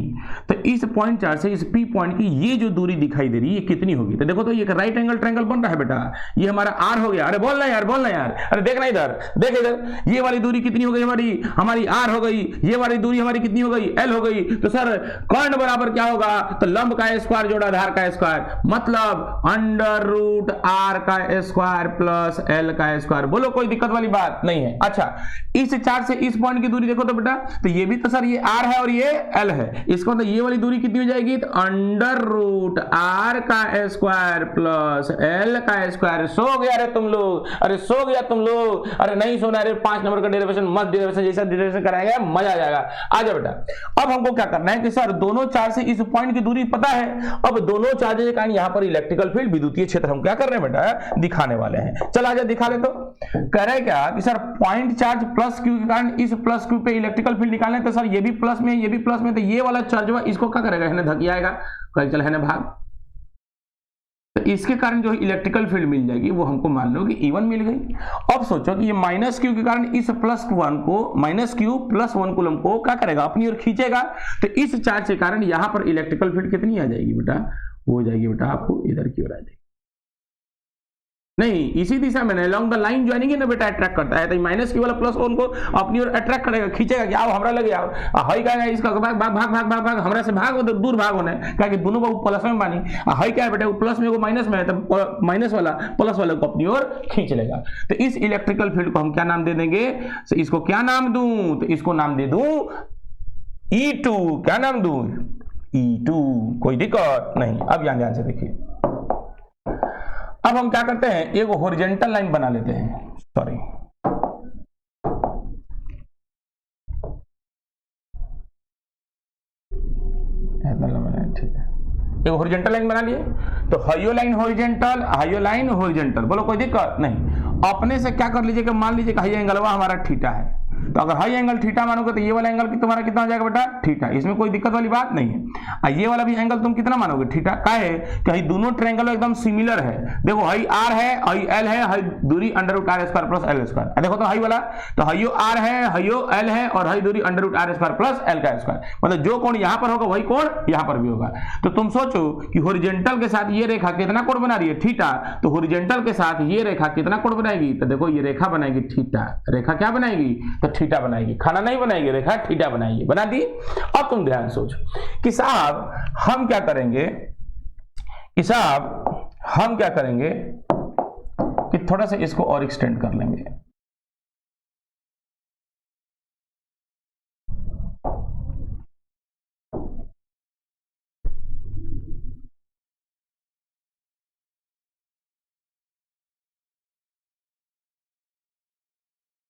तो इस पॉइंट चार्ज से इस p पॉइंट की ये जो दूरी दिखाई दे रही है ये कितनी होगी, तो देखो तो ये राइट एंगल ट्रायंगल बन रहा है बेटा, ये हमारा r हो गया। अरे बोलना यार, बोलना यार, अरे देखना इधर, देख इधर, ये वाली दूरी कितनी हो गई हमारी r हो गई, ये वाली दूरी हमारी कितनी हो गई, l हो गई। तो सर कर्ण बराबर क्या होगा, तो लंब का स्क्वायर जोड़ा आधार का स्क्वायर, मतलब √r का स्क्वायर प्लस l का स्क्वायर। बोलो कोई दिक्कत वाली बात नहीं है। अच्छा इस चार्ज से इस पॉइंट की दूरी देखो तो बेटा, तो ये भी तो सर ये r है और ये l है, इसको तो ये वाली दूरी कितनी हो जाएगी, तो √r का स्क्वायर प्लस l का स्क्वायर। सो गया रे तुम लोग, अरे सो गया तुम लोग, अरे नहीं सोना रे, 5 नंबर का डेरिवेशन मस्त डेरिवेशन जैसा डेरिवेशन कराएंगे, मजा आ जाएगा। आ जाओ बेटा, अब हमको क्या करना है कि सर दोनों चार्ज से इस पॉइंट की दूरी पता है, अब दोनों चार्जेस के कारण यहां पर इलेक्ट्रिकल फील्ड विद्युतीय क्षेत्र हम क्या कर रहे हैं बेटा, दिखाने वाले हैं। चल आजा दिखा ले। तो कह रहे क्या कि sir point charge plus Q के कारण इस प्लस क्यू पे इलेक्ट्रिकल फील्ड निकालना है, तो सर ये भी प्लस में ये भी प्लस में, तो ये वाला चार्ज हुआ इसको क्या करेगा, है ना धकियाएगा, कल चल है ना भाग, तो इसके कारण जो इलेक्ट्रिकल फील्ड मिल जाएगी वो हमको मान लो कि E1 मिल गई। अब सोचो कि ये माइनस क्यू के कारण इस +1 को माइनस क्यू +1 कूलम को क्या करेगा, अपनी ओर खींचेगा, तो इस चार्ज के कारण यहां पर इलेक्ट्रिकल फील्ड कितनी आ जाएगी बेटा, वो हो जाएगी बेटा आपको इधर की ओर आ जाएगी। नहीं, इसी दिशा में अलोंग द लाइन ज्वाइनिंग है ना बेटा अट्रैक्ट करता है, तो माइनस की वाला प्लस उनको अपनी ओर अट्रैक्ट करेगा, खींचेगा कि आओ हमरा लगे आओ। हई क्या है इसका भाग भाग भाग भाग भाग भाग हमरा से भाग मतलब दूर भाग होना है, क्या कि दोनों बाबू प्लस में बानी। हई क्या है बेटा वो प्लस में वो माइनस में है, तो माइनस वाला प्लस वाले को अपनी ओर खींच लेगा। तो इस इलेक्ट्रिकल फील्ड को हम क्या नाम दे देंगे, तो इसको क्या नाम दूं, तो इसको नाम दे दूं E2। क्या नाम दूं, E2। कोई दिक्कत नहीं। अब यहां ध्यान से देखिए, अब हम क्या करते हैं, एक हॉरिजॉन्टल लाइन बना लेते हैं, सॉरी ठीक है, एक हॉरिजॉन्टल लाइन बना लिए। तो हाइयो लाइन हॉरिजॉन्टल, हाइयो लाइन हॉरिजॉन्टल, बोलो कोई दिक्कत नहीं। अपने से क्या कर लीजिए कि मान लीजिए कि हाई एंगलवा हमारा थीटा है, तो अगर हाई एंगल थीटा मानोगे तो ये वाला एंगल तुम्हारा कितना हो जाएगा बेटा, थीटा। इसमें कोई दिक्कत वाली बात नहीं है। ये वाला भी एंगल तुम कितना मानोगे, थीटा। का है कि दोनों ट्रायंगल एकदम सिमिलर है। देखो हाई आर है, हाई एल है, हाई दूरी under root R square plus L square. देखो तो हाई वाला तो हाइयो आर है, हाइयो एल है और हाई दूरी under root R square plus L का स्क्वायर, मतलब जो कोण यहां पर होगा वही कोण यहां पर भी होगा। तो तुम सोचो कि हॉरिजॉन्टल के साथ ये रेखा कितना कोण बना रही है, थीटा। तो हॉरिजॉन्टल के साथ ये रेखा कितना कोण बनाएगी, तो देखो ये रेखा बनाएगी थीटा। रेखा क्या बनाएगी, तो थीटा बनाएगी, खाना नहीं बनाएगी, रेखा थीटा बनाएगी, बना दी। अब तुम ध्यान सोचो कि साहब हम क्या करेंगे, कि साहब हम क्या करेंगे कि थोड़ा सा इसको और एक्सटेंड कर लेंगे।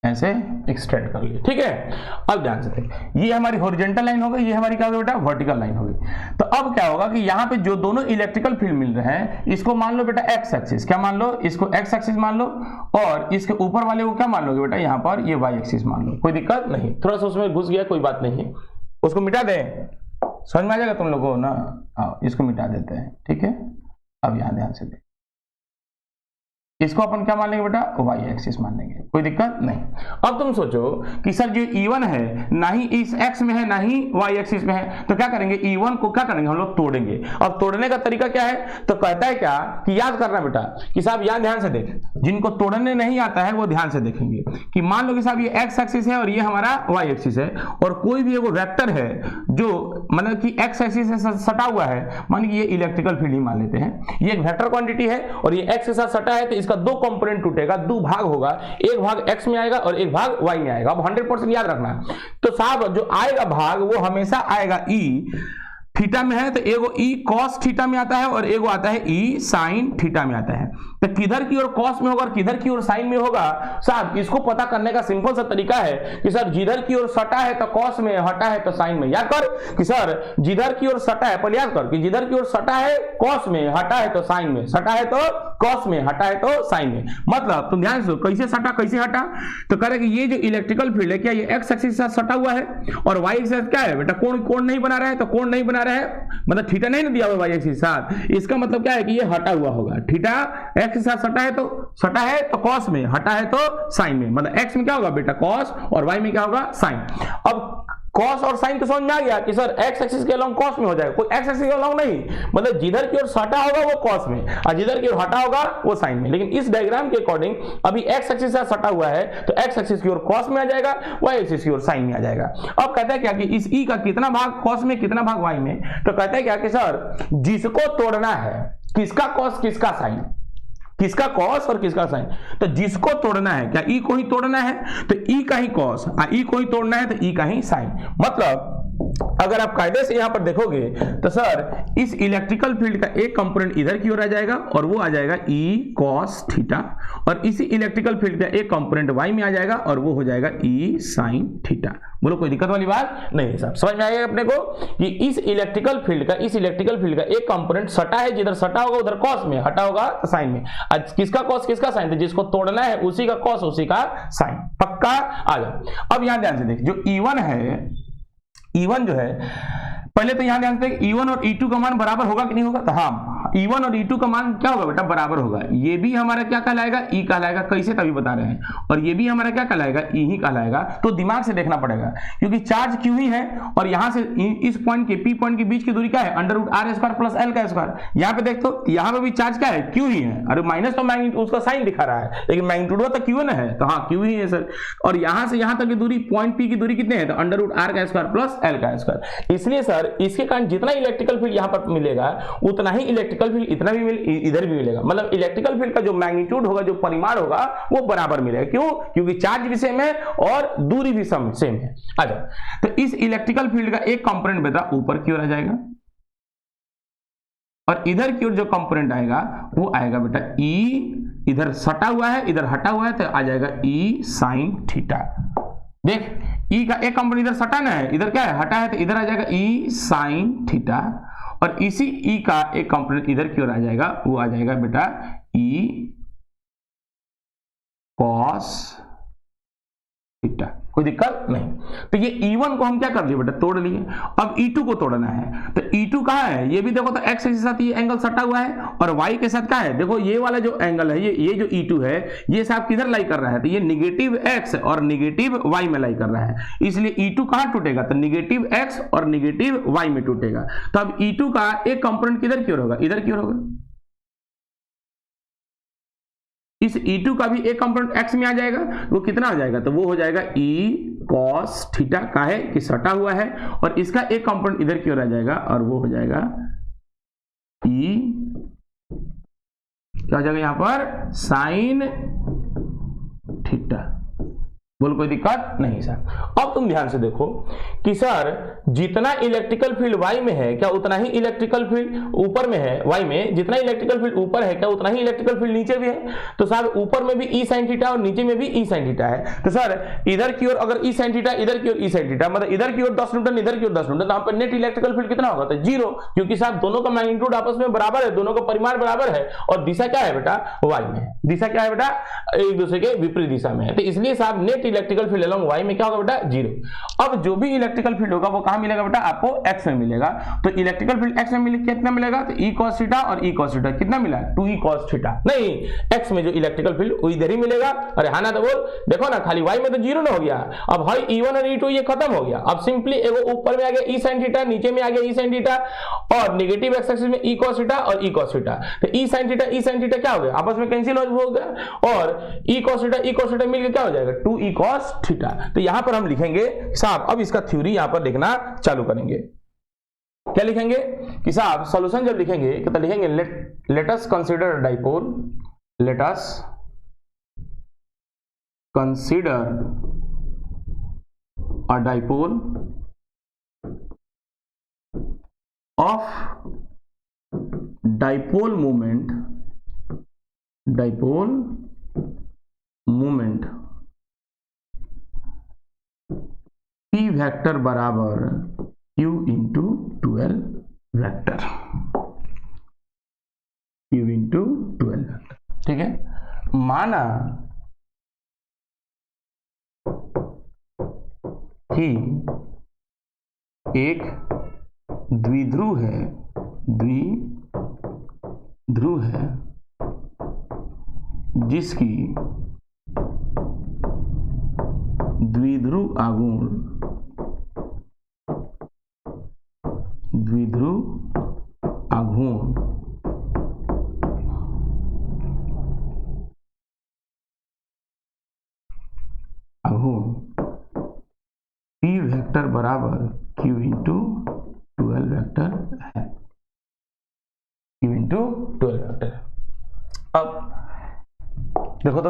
ऐसे एक्सटेंड कर लिए, ठीक है। अब ध्यान से देखिए, ये हमारी हॉरिजॉन्टल लाइन हो गई, ये हमारी क्या होगी बेटा, वर्टिकल लाइन होगी। तो अब क्या होगा कि यहाँ पे जो दोनों इलेक्ट्रिकल फील्ड मिल रहे हैं, इसको मान लो बेटा एक्स एक्सिस, क्या मान लो, इसको एक्स एक्सिस मान लो, और इसके ऊपर वाले को क्या मान लोगे बेटा, यहाँ पर ये वाई एक्सिस मान लो। कोई दिक्कत नहीं, थोड़ा सा उसमें घुस गया, कोई बात नहीं, उसको मिटा दें, समझ में आ जाएगा तुम लोगों को ना। हाँ, इसको मिटा देते हैं, ठीक है। अब यहाँ ध्यान से देख, इसको अपन क्या मान लेंगे बेटा, वाई एक्सिस मान लेंगे, कोई दिक्कत नहीं। अब तुम सोचो कि सर जो E1 है ना ही इस एक्स में है ना ही वाई एक्सिस में है, तो क्या करेंगे, E1 को क्या करेंगे हम लोग तोड़ेंगे। अब तोड़ने का तरीका क्या है, तो कहता है क्या कि याद करना बेटा कि साहब यहाँ ध्यान से देख, जिनको तोड़ने नहीं आता है वो ध्यान से देखेंगे कि मान लो कि साहब ये एक्स एक्सिस है और ये हमारा वाई एक्सिस है, और कोई भी एगो वेक्टर है जो मतलब कि एक्स एक्सिस से सटा हुआ है, मान लीजिए ये इलेक्ट्रिकल फील्ड ही मान लेते हैं, ये एक वेक्टर क्वांटिटी है और ये एक्स के साथ सटा है, तो इसका दो कंपोनेंट टूटेगा, दो भाग होगा, एक भाग x में आएगा और एक भाग y में आएगा। अब 100% याद रखना। तो साहब जो आएगा भाग वो हमेशा आएगा E थीटा में है, तो एगो E cos थीटा में आता है और एगो आता है E sin थीटा में आता है। तो किधर की ओर cos में होगा और किधर की ओर sin में होगा, साहब इसको पता करने का सिंपल सा तरीका है कि सर जिधर की ओर सटा है तो cos में, हटा है तो sin में। याद कर कि सर जिधर की ओर सटा है, पहले याद कर कि जिधर की ओर सटा है cos में, हटा है तो sin में, सटा है तो cos में, हटा है तो sin में। मतलब तुम ध्यान से कैसे सटा कैसे हटा, तो कह रहे कि ये जो इलेक्ट्रिकल फील्ड है, क्या ये x एक्सिस के साथ सटा हुआ है और y एक्सिस क्या है बेटा, कोण नहीं बना रहा है, तो कोण नहीं बना रहा है मतलब थीटा नहीं ना दिया हुआ y एक्सिस के साथ, इसका मतलब क्या है कि ये हटा हुआ होगा। थीटा x के साथ सटा है तो cos में, हटा है तो sin में, मतलब x में क्या होगा बेटा cos और y में क्या होगा sin। अब cos और sin तो समझ में आ गया कि सर x एक्सिस के अलोंग cos में हो जाएगा, कोई x एक्सिस के अलोंग नहीं, मतलब जिधर की ओर सटा होगा वो cos में और जिधर की ओर हटा होगा वो sin में। लेकिन इस डायग्राम के अकॉर्डिंग अभी x एक्सिस से सटा हुआ है तो x एक्सिस की ओर cos में आ जाएगा, y एक्सिस की ओर sin में आ जाएगा। अब कहता है क्या कि इस E का कितना भाग cos में कितना भाग y में, तो कहता है क्या कि सर जिसको तोड़ना है, किसका cos किसका sin, किसका cos और किसका sin, तो जिसको तोड़ना है, क्या E को ही तोड़ना है तो E का ही cos, E को ही तोड़ना है तो E का ही sin। मतलब अगर आप कायदे से यहां पर देखोगे तो सर इस इलेक्ट्रिकल फील्ड का एक कंपोनेंट इधर की ओर आ जाएगा और वो आ जाएगा E cos थीटा, और इसी इलेक्ट्रिकल फील्ड का एक कंपोनेंट y में आ जाएगा और वो हो जाएगा E sin थीटा। बोलो कोई दिक्कत वाली बात नहीं है साहब, समझ में आएगा अपने को कि इस इलेक्ट्रिकल फील्ड का एक कंपोनेंट सटा है, जिधर सटा होगा उधर cos में, हटा होगा तो sin में। आज किसका cos किसका sin, तो जिसको तोड़ना है उसी का cos उसी का sin। पक्का आ जाओ। अब यहां ध्यान से देख, जो E1 है, E1 जो है, पहले तो यहां ध्यान से E1 और E2 का मान बराबर होगा कि नहीं होगा, तो हाँ E1 और E2 का मान क्या होगा बेटा, बराबर होगा। ये भी हमारा क्या कहलाएगा, E कहलाएगा। कैसे, तभी बता रहे हैं। और ये भी हमारा क्या कहलाएगा, E ही कहलाएगा। तो दिमाग से देखना पड़ेगा, क्योंकि चार्ज Q ही है और यहां से इस पॉइंट के P पॉइंट के बीच की दूरी क्या है, √r² प्लस L का स्क्वायर। यहाँ पे देख तो यहाँ पे भी चार्ज क्या है, Q ही है। अरे माइनस तो मैग्नीट्यूड उसका साइन दिखा रहा है, लेकिन मैग्नीट्यूड तो Q है, तो हाँ Q ही है सर। और यहां से यहां तक की दूरी पॉइंट P की दूरी कितने है, तो √r² प्लस L का स्क्वायर। इसलिए सर इसके कारण जितना इलेक्ट्रिकल फील्ड यहाँ पर मिलेगा उतना ही इलेक्ट्रिकल फील्ड इधर भी मिलेगा। मतलब इलेक्ट्रिकल फील्ड का जो मैग्नीट्यूड होगा, जो परिमाण होगा, वो बराबर मिलेगा। क्यों, क्योंकि चार्ज भी सेम है और दूरी भी सेम है। अच्छा, तो इस इलेक्ट्रिकल फील्ड का एक कंपोनेंट बेटा ऊपर की ओर आ जाएगा और इधर की ओर जो कंपोनेंट आएगा वो आएगा बेटा E, इधर सटा हुआ है इधर हटा हुआ है तो आ जाएगा E sin थीटा। देख E का एक कंपोनेंट इधर सटा ना है, इधर क्या है, हटा है, तो इधर आ जाएगा E sin थीटा। और इसी E का एक कंपोनेंट इधर की ओर आ जाएगा, वो आ जाएगा बेटा E cos थीटा। कोई दिक्कत नहीं। तो ये E1 को हम क्या कर लिए बेटा, तोड़ लिए। अब E2 को तोड़ना है, तो E2 कहाँ है, ये भी देखो तो x के साथ ये एंगल सटा हुआ है और y के साथ क्या है, देखो ये वाला जो एंगल है, ये जो E2 है, ये साहब किधर लाई कर रहा है, तो ये निगेटिव x और निगेटिव y में लाई कर रहा है। इसलिए E2 कहाँ टूटेगा, तो निगेटिव x और निगेटिव y में टूटेगा। तो अब E2 का एक कंपोनेंट किधर की ओर होगा, इधर की ओर होगा। इस E2 का भी एक कंपोनेंट x में आ जाएगा, वो कितना आ जाएगा, तो वो हो जाएगा E cos थीटा का है कि सटा हुआ है, और इसका एक कंपोनेंट इधर की ओर आ जाएगा और वो हो जाएगा E क्या हो जाएगा यहां पर, sin थीटा। बोल कोई दिक्कत नहीं सर। अब तुम ध्यान से देखो कि सर जितना इलेक्ट्रिकल फील्ड y में है क्या उतना ही इलेक्ट्रिकल फील्ड ऊपर में है, y में जितना इलेक्ट्रिकल फील्ड ऊपर है क्या उतना ही इलेक्ट्रिकल फील्ड नीचे भी है। तो साहब ऊपर में भी E sin थीटा और नीचे में भी E sin थीटा है। तो सर इधर की ओर अगर E sin थीटा, इधर की ओर E sin थीटा, मतलब इधर की ओर 10 न्यूटन इधर की ओर 10 न्यूटन, तो यहाँ पर नेट इलेक्ट्रिकल फील्ड कितना होगा, तो 0, क्योंकि साहब दोनों का मैग्नीट्यूड आपस में बराबर है, दोनों का परिमाण बराबर है और दिशा क्या है बेटा, y में है। दिशा क्या है बेटा, एक दूसरे के विपरीत दिशा में है। तो इसलिए साहब net electrical field along y में क्या होगा बेटा, 0। अब जो भी इलेक्ट्रिकल फील्ड होगा वो कहां मिलेगा बेटा, आपको x में मिलेगा। तो इलेक्ट्रिकल फील्ड x में मिले कितना मिलेगा, तो E cos थीटा और E cos थीटा कितना मिला, 2E cos थीटा। नहीं, x में जो इलेक्ट्रिकल फील्ड वो इधर ही मिलेगा। अरे हाँ ना, तो बोल देखो ना, खाली y में तो 0 ना हो गया। अब भाई E1 और E2 ये खत्म हो गया। अब सिंपली एगो ऊपर में आ गया E sin थीटा, नीचे में आ गया E sin थीटा, और नेगेटिव x एक्सिस में E cos थीटा और E cos थीटा। तो E sin थीटा क्या हो गया, आपस में कैंसिल हो गया, और E cos थीटा मिलकर क्या हो जाएगा, 2E cos थीटा। तो यहां पर हम लिखेंगे साहब, अब इसका थ्योरी यहां पर लिखना चालू करेंगे। क्या लिखेंगे कि साहब सॉल्यूशन जब लिखेंगे तो लिखेंगे let us consider dipole, let us consider a dipole of dipole moment P vector बराबर Q into 12 vector, Q into 12 vector. ठीक है, माना कि एक द्विध्रुव है जिसकी द्विध्रुव आघूर्ण P वेक्टर बराबर Q इंटू 12 वेक्टर है, Q इंटू 12 वेक्टर। अब देखो तो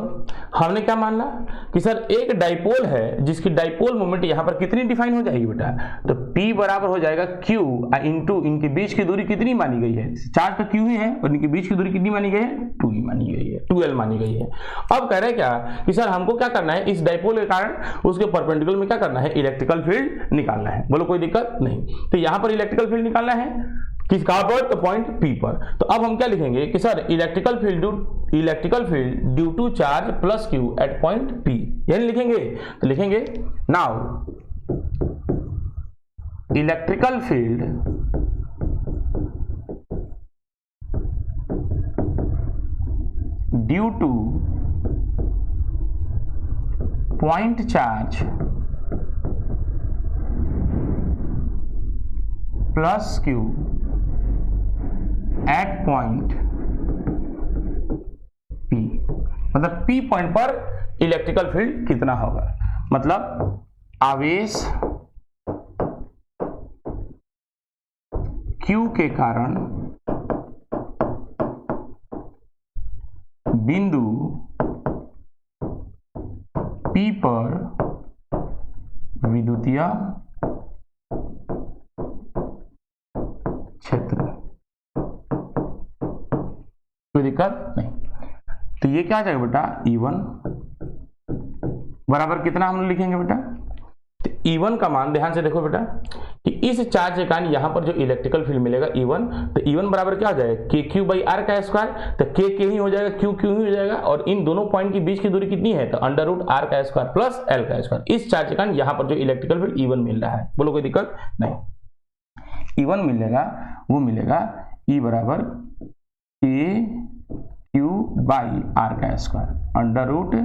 हमने क्या मान ला कि सर एक डाइपोल है जिसकी डाइपोल मोमेंट यहां पर कितनी डिफाइन हो जाएगी बेटा, तो P बराबर हो जाएगा Q इंटू इनके बीच की दूरी कितनी मानी गई है, चार्ज तो Q ही है और इनके बीच की दूरी कितनी मानी गई है, 2 मानी गई है, 2L मानी गई है। अब कह रहे क्या कि सर हमको क्या करना है, इस डाइपोल के कारण उसके परपेंडिकुलर में क्या करना है, इलेक्ट्रिकल फील्ड निकालना है। बोलो कोई दिक्कत नहीं। तो यहां पर इलेक्ट्रिकल फील्ड निकालना है किस कहां पर, तो पॉइंट P पर। तो अब हम क्या लिखेंगे कि sir electrical field due to charge plus Q at point P, यही लिखेंगे। तो लिखेंगे now electrical field due to point charge plus Q at point P, मतलब पी पॉइंट पर इलेक्ट्रिकल फील्ड कितना होगा, मतलब आवेश क्यू के कारण बिंदु P पर विद्युतीय क्षेत्र, कोई दिक्कत नहीं। तो ये क्या आ जाएगा बेटा, E1 बराबर कितना हम लिखेंगे बेटा, तो E1 का मान ध्यान से देखो बेटा कि इस चार्ज के कारण यहां पर जो इलेक्ट्रिकल फील्ड मिलेगा E1, तो E1 बराबर क्या हो जाएगा, के क्यू बाई आर का स्क्वायर, तो के ही हो जाएगा, क्यू ही हो जाएगा, और इन दोनों पॉइंट के बीच की दूरी कितनी है, तो अंडर रूट आर का स्क्वायर प्लस एल का स्क्वायर। इस चार्ज के कारण यहां पर जो इलेक्ट्रिकल फील्ड E1 मिल रहा है, बोलो कोई दिक्कत नहीं। E1 मिलेगा, वो मिलेगा E बराबर के क्यू बाई आर का स्क्वायर अंडर रूट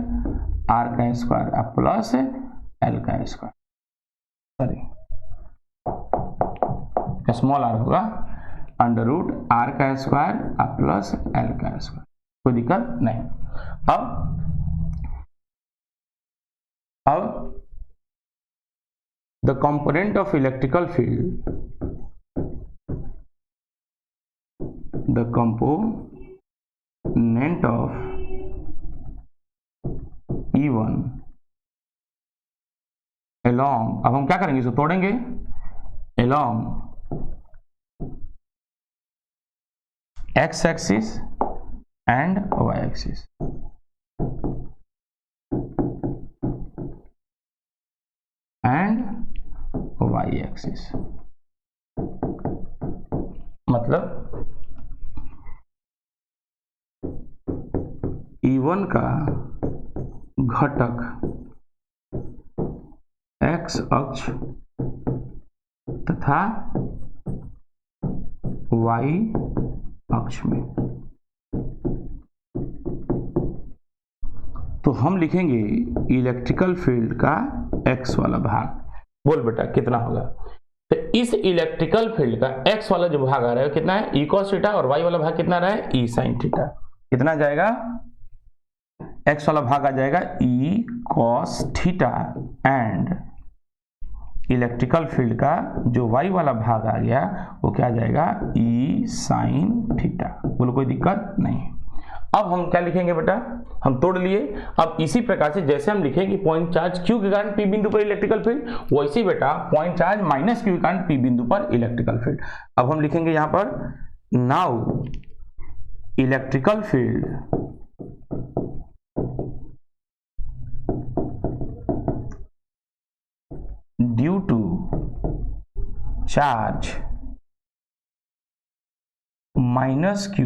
आर का स्क्वायर प्लस एल का स्क्वायर, सॉरी स्मॉल आर होगा अंडर रूट आर का स्क्वायर प्लस एल का स्क्वायर, कोई दिक्कत नहीं। अब the component of electrical field, the component of E1 along, अब हम क्या करेंगे, इसको तोड़ेंगे, along x axis and y axis, and y axis, मतलब E1 का घटक x अक्ष तथा y अक्ष में, तो हम लिखेंगे इलेक्ट्रिकल फील्ड का x वाला भाग, बोल बेटा कितना होगा, तो इस इलेक्ट्रिकल फील्ड का x वाला जो भाग आ रहा है कितना है, e cos थीटा, और y वाला भाग कितना रहा है, e sin थीटा, कितना जाएगा, x वाला भाग आ जाएगा e cos theta, and electrical field का जो y वाला भाग आ गया वो क्या आ जाएगा, e sin थीटा, बोलो कोई दिक्कत नहीं। अब हम क्या लिखेंगे बेटा, हम तोड़ लिए। अब इसी प्रकार से जैसे हम लिखेंगे पॉइंट चार्ज Q के कारण P बिंदु पर इलेक्ट्रिकल फील्ड, वैसे बेटा पॉइंट चार्ज माइनस Q के कारण P बिंदु पर इलेक्ट्रिकल फील्ड। अब हम लिखेंगे यहां पर now electrical field due to charge minus Q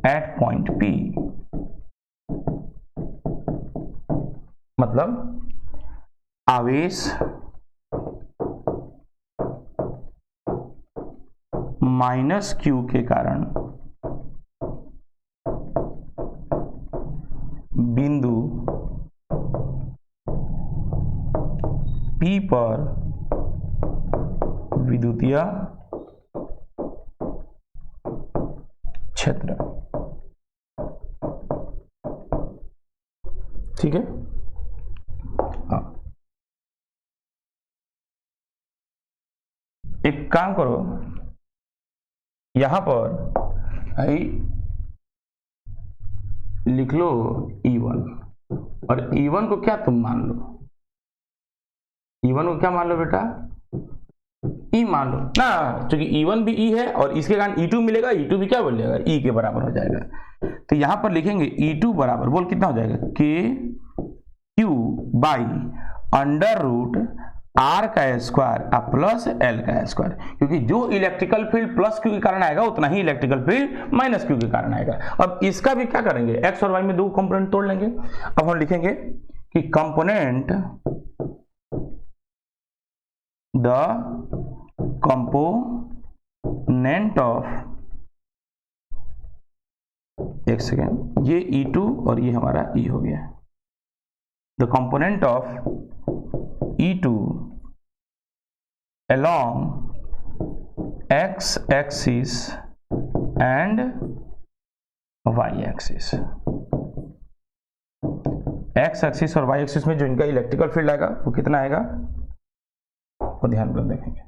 at point P, मतलब आवेश माइनस Q के कारण बिंदु P पर विद्युतीय क्षेत्र, ठीक है। हाँ, एक काम करो, यहां पर लिख लो E1, और E1 को क्या तुम मान लो, E1 को क्या मान लो बेटा, E मान लो ना, क्योंकि E1 भी E है और इसके कारण E2 मिलेगा, E2 भी क्या बोलेगा, E के बराबर हो जाएगा। तो यहां पर लिखेंगे E2 बराबर, बोल कितना हो जाएगा, K Q by under root R का स्क्वायर प्लस एल का स्क्वायर, क्योंकि जो इलेक्ट्रिकल फील्ड प्लस क्यू के कारण आएगा उतना ही इलेक्ट्रिकल फील्ड माइनस क्यू के कारण आएगा। अब इसका भी क्या करेंगे, एक्स और वाई में दो कंपोनेंट तोड़ लेंगे। अब हम लिखेंगे कि कंपोनेंट द कंपोनेंट ऑफ एक सेकेंड, ये E2 और ये हमारा E हो गया। The component of E2 along x axis and y axis, x axis और y एक्सिस में जो इनका इलेक्ट्रिकल फील्ड आएगा वो कितना आएगा, वो ध्यान में देखेंगे।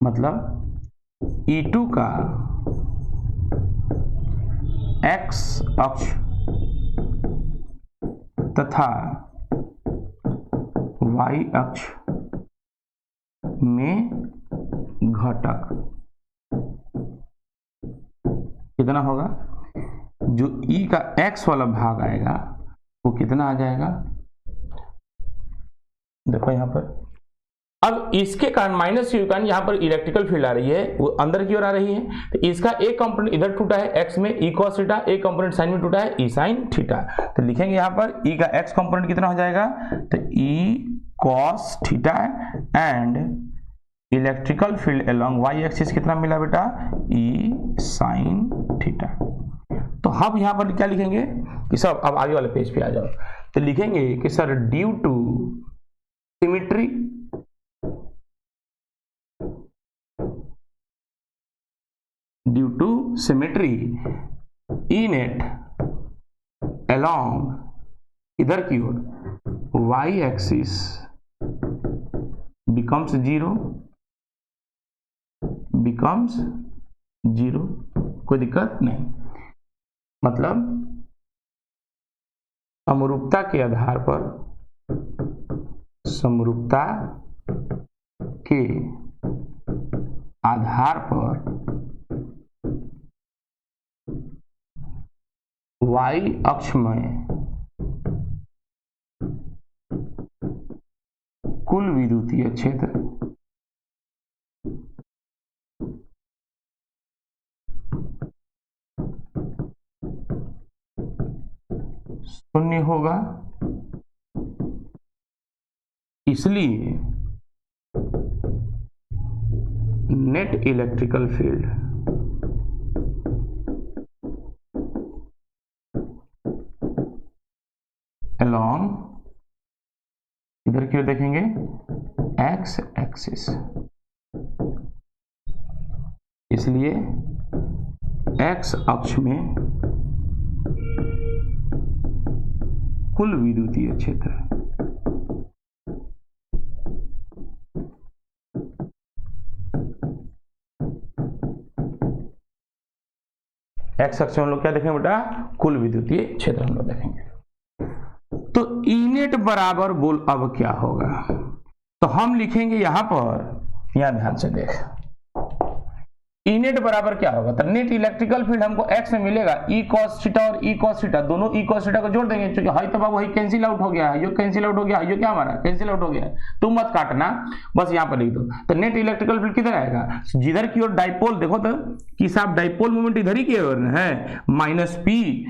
मतलब E2 का x अक्ष तथा y अक्ष में घटक कितना होगा, जो E का x वाला भाग आएगा वो कितना आ जाएगा, देखो यहां पर। अब इसके कारण माइनस के कारण यहां पर इलेक्ट्रिकल फील्ड आ रही है, वो अंदर की ओर आ रही है, तो इसका एक कंपोनेंट इधर टूटा है x में E cos थीटा, एक कंपोनेंट साइन में टूटा है E sin थीटा। तो लिखेंगे यहां पर E का x कंपोनेंट कितना हो जाएगा, तो E cos theta and electrical field along y axis कितना मिला बेटा, E sin थीटा। तो हम यहां पर क्या लिखेंगे कि सब, अब आगे वाले पेज पे आ जाओ, तो लिखेंगे कि sir due to symmetry E net along इधर की ओर y एक्सिस बिकम्स जीरो, कोई दिक्कत नहीं। मतलब समरूपता के आधार पर, समरूपता के आधार पर y अक्ष में कुल विद्युतीय क्षेत्र शून्य होगा, इसलिए नेट इलेक्ट्रिकल फील्ड अलोंग इधर की ओर देखेंगे x एक्सिस, इसलिए x अक्ष में कुल विद्युतीय क्षेत्र x अक्ष में हम लोग क्या देखेंगे बेटा, कुल विद्युतीय क्षेत्र हम लोग देखेंगे। तो E नेट बराबर बोल अब क्या होगा, तो हम लिखेंगे यहां पर, यहां ध्यान से देख, E नेट बराबर क्या होगा, तो नेट इलेक्ट्रिकल फील्ड हमको x में मिलेगा E cos थीटा और E cos थीटा, दोनों E cos थीटा को जोड़ देंगे, क्योंकि हाई तो बाबू वही कैंसिल आउट हो गया है, यो कैंसिल आउट हो गया, यो क्या हमारा कैंसिल आउट हो गया है, तुम मत काटना, बस यहाँ पर लिख दो। तो नेट इलेक्ट्रिकल फील्ड किधर आएगा, जिधर की ओर डाइपोल, देखो तो कि साहब डाइपोल मोमेंट इधर ही की ओर है, माइनस पी,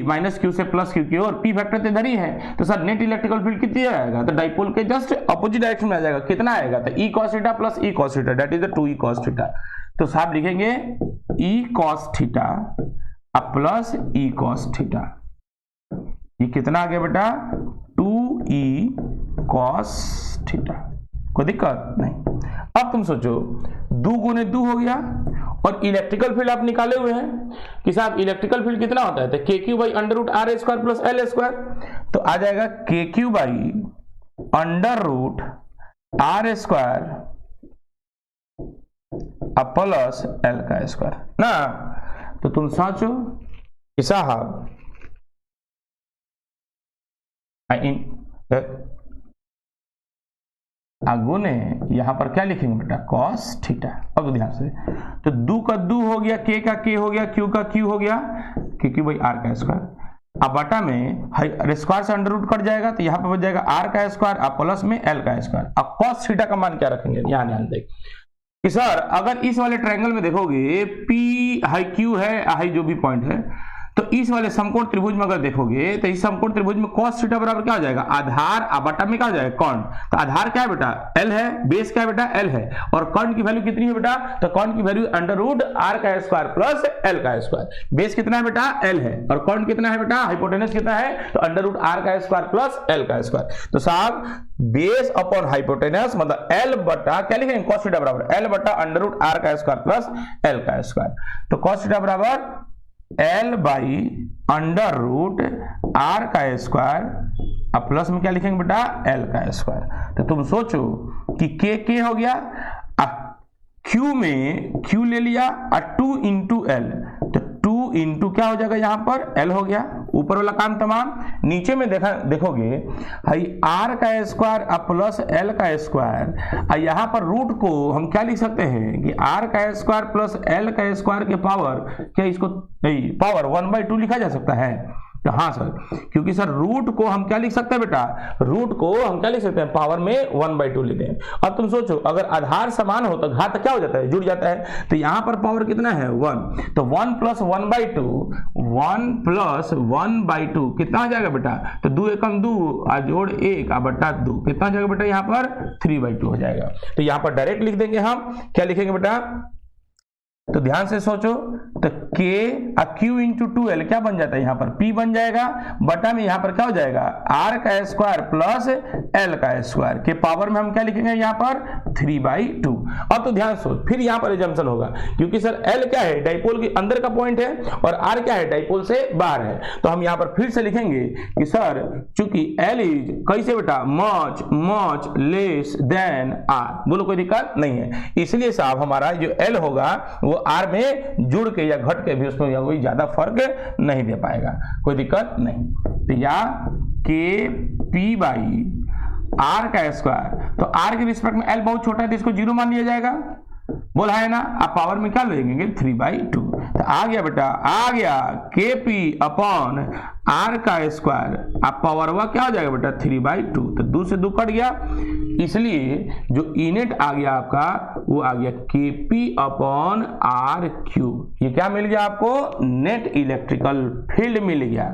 माइनस क्यू से प्लस क्यू की ओर, पी फैक्टर तो इधर ही है, तो सर नेट इलेक्ट्रिकल फील्ड कितनी आएगा, तो डाइपोल के जस्ट अपोजिट डायरेक्शन में आ जाएगा, कितना आएगा, तो E cos theta plus E cos theta, that is the 2E cos theta. तो साहब लिखेंगे E cos theta plus E cos theta, ये कितना आ गया बेटा, 2E cos थीटा, कोई दिक्कत नहीं। अब तुम सोचो 2 गुने 2 हो गया, और इलेक्ट्रिकल फील्ड आप निकाले हुए हैं कि साहब इलेक्ट्रिकल फील्ड कितना होता है, तो KQ by under root R square plus L square, तो आ जाएगा KQ by under root R square plus L का स्क्वायर ना। तो तुम सोचो कि साहब गुने यहां पर क्या लिखेंगे बेटा, कॉस थीटा। अब ध्यान से, तो 2 का 2 हो गया, k का k हो गया, q का q हो गया, क्योंकि भाई r का स्क्वायर, अब बटा में स्क्वायर से अंडर रूट कट जाएगा, तो यहाँ पे बच जाएगा r का स्क्वायर, अब प्लस में l का स्क्वायर। अब कॉस थीटा का मान क्या रखेंगे, यहाँ ध्यान दें कि सर अगर इस वाले ट्रायंगल में देखोगे P हाई Q है, हाई जो भी पॉइंट है, तो इस वाले समकोण त्रिभुज में अगर देखोगे तो इस समकोण त्रिभुज में cos थीटा बराबर क्या हो जाएगा, आधार बटा में क्या हो जाएगा, कर्ण। तो आधार क्या है बेटा, L है, बेस क्या है बेटा, L है, और कर्ण की वैल्यू कितनी है बेटा, तो कर्ण की वैल्यू अंडर रूट r का स्क्वायर प्लस L का स्क्वायर। बेस कितना है बेटा, L है, और कर्ण कितना है बेटा, हाइपोटेनस कितना है, तो अंडर रूट r का स्क्वायर प्लस L का स्क्वायर। तो साहब बेस अपॉन हाइपोटेनस मतलब L बटा क्या लिखेंगे, cos थीटा बराबर L बटा अंडर रूट r का स्क्वायर प्लस L का स्क्वायर। तो cos थीटा बराबर L by under root r का स्क्वायर, अब प्लस में क्या लिखेंगे बेटा, L का स्क्वायर। तो तुम सोचो कि k हो गया, Q में Q ले लिया और 2 इंटू L, तो 2 इंटू क्या हो जाएगा, यहाँ पर L हो गया, ऊपर वाला काम तमाम। नीचे में देखोगे भाई r का स्क्वायर प्लस L का स्क्वायर, और यहाँ पर रूट को हम क्या लिख सकते हैं कि r का स्क्वायर प्लस L का स्क्वायर के पावर, क्या इसको नहीं पावर 1/2 लिखा जा सकता है, तो हाँ सर, क्योंकि सर रूट को हम क्या लिख सकते हैं बेटा, रूट को हम क्या लिख सकते हैं, पावर में 1/2 लेते हैं। अब तुम सोचो अगर आधार समान हो तो घात क्या हो जाता है, जुड़ जाता है। तो यहाँ पर पावर कितना है 1, तो 1 प्लस 1/2, 1 प्लस 1/2 कितना आ जाएगा बेटा, तो 2 एकम 2 जोड़ 1 बटा 2 कितना आ जाएगा बेटा, यहाँ पर 3/2 हो जाएगा। तो यहाँ पर डायरेक्ट लिख देंगे हम, क्या लिखेंगे बेटा, तो ध्यान से सोचो, तो k q इंटू 2l क्या बन जाता है, यहाँ पर p बन जाएगा, बटा में यहाँ पर क्या हो जाएगा, r का स्क्वायर प्लस l का स्क्वायर के पावर में हम क्या लिखेंगे यहाँ पर 3/2। अब तो ध्यान सोच, फिर यहाँ पर एजम्पशन होगा, क्योंकि सर l क्या है, डाइपोल के अंदर का पॉइंट है, और r क्या है, डाइपोल से बाहर है। तो हम यहाँ पर फिर से लिखेंगे कि सर चूंकि l इज कैसे बेटा, much much less than r, बोलो कोई दिक्कत नहीं है, इसलिए साहब हमारा जो l होगा वो r में जुड़ के या घट के भी उसमें कोई ज्यादा फर्क नहीं दे पाएगा, कोई दिक्कत नहीं। तो या के पी बाई आर का स्क्वायर, तो r के रिस्पेक्ट में l बहुत छोटा है तो इसको 0 मान लिया जाएगा, बोला है ना। आप पावर में क्या लेंगे 3/2, तो आ गया बेटा, आ गया के पी अपॉन आर का स्क्वायर, आप पावर हुआ क्या हो जाएगा बेटा 3/2, तो 2 से 2 कट गया, इसलिए जो इनेट आ गया आपका वो आ गया के पी अपॉन आर क्यूब। ये क्या मिल गया आपको, नेट इलेक्ट्रिकल फील्ड मिल गया।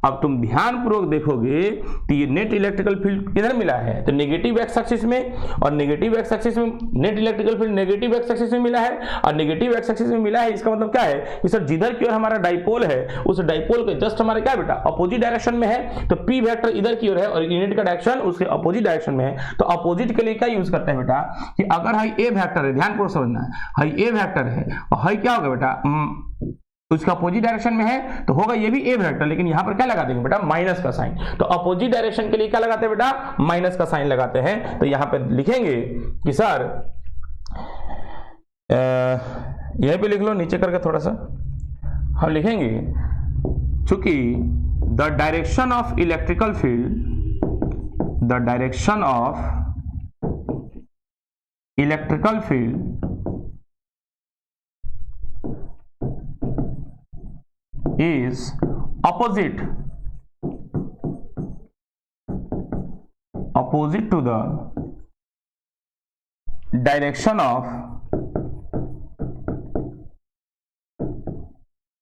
अब तुम ध्यान पूर्वक देखोगे तो ये नेट इलेक्ट्रिकल फील्ड किधर मिला है, तो नेगेटिव एक्स एक्सिस में, और नेगेटिव एक्स एक्सिस में net electrical field negative x axis में मिला है, और नेगेटिव एक्स एक्सिस में मिला है, इसका मतलब क्या है कि सर जिधर की ओर हमारा डाइपोल है उस डाइपोल के जस्ट हमारे क्या बेटा अपोजिट डायरेक्शन में है, तो पी वेक्टर इधर की ओर है और यूनिट का डायरेक्शन उसके अपोजिट डायरेक्शन में है। तो अपोजिट के लिए क्या यूज करते हैं बेटा कि अगर हाई ए वेक्टर है, ध्यान पूर्वक समझना है, हाई ए वेक्टर है और हाई क्या होगा बेटा उसका अपोजिट डायरेक्शन में है तो होगा ये भी ए वेक्टर, लेकिन यहां पर क्या लगा देंगे बेटा माइनस का साइन। तो अपोजिट डायरेक्शन के लिए क्या लगाते हैं बेटा, माइनस का साइन लगाते हैं। तो यहां पे लिखेंगे कि सर यहीं पे लिख लो, नीचे करके थोड़ा सा हम लिखेंगे, चूंकि the direction of electrical field, the direction of electrical field is opposite to the direction of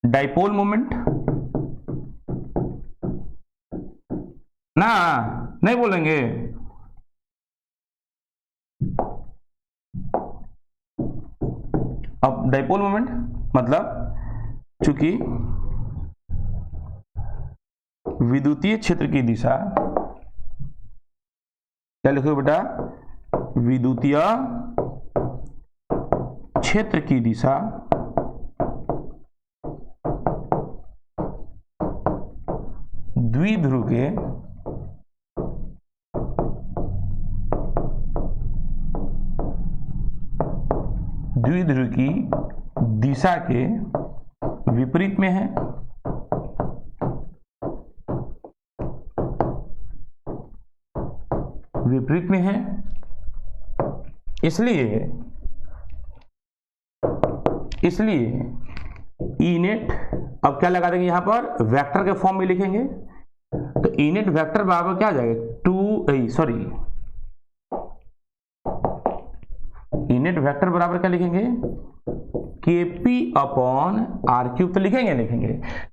dipole moment। ना नहीं बोलेंगे, अब डाइपोल मोमेंट मतलब चूंकि विद्युतीय क्षेत्र की दिशा, क्या लिखो बेटा, विद्युतीय क्षेत्र की दिशा द्विध्रुव के द्विध्रुव की दिशा के विपरीत में है। विपरीत में है, इसलिए ई नेट अब क्या लगा देंगे यहां पर वेक्टर के फॉर्म में लिखेंगे। तो ई नेट वेक्टर बराबर क्या आ जाएगा ई नेट वेक्टर बराबर क्या लिखेंगे Kp अपॉन आर क्यूब तो लिखेंगे,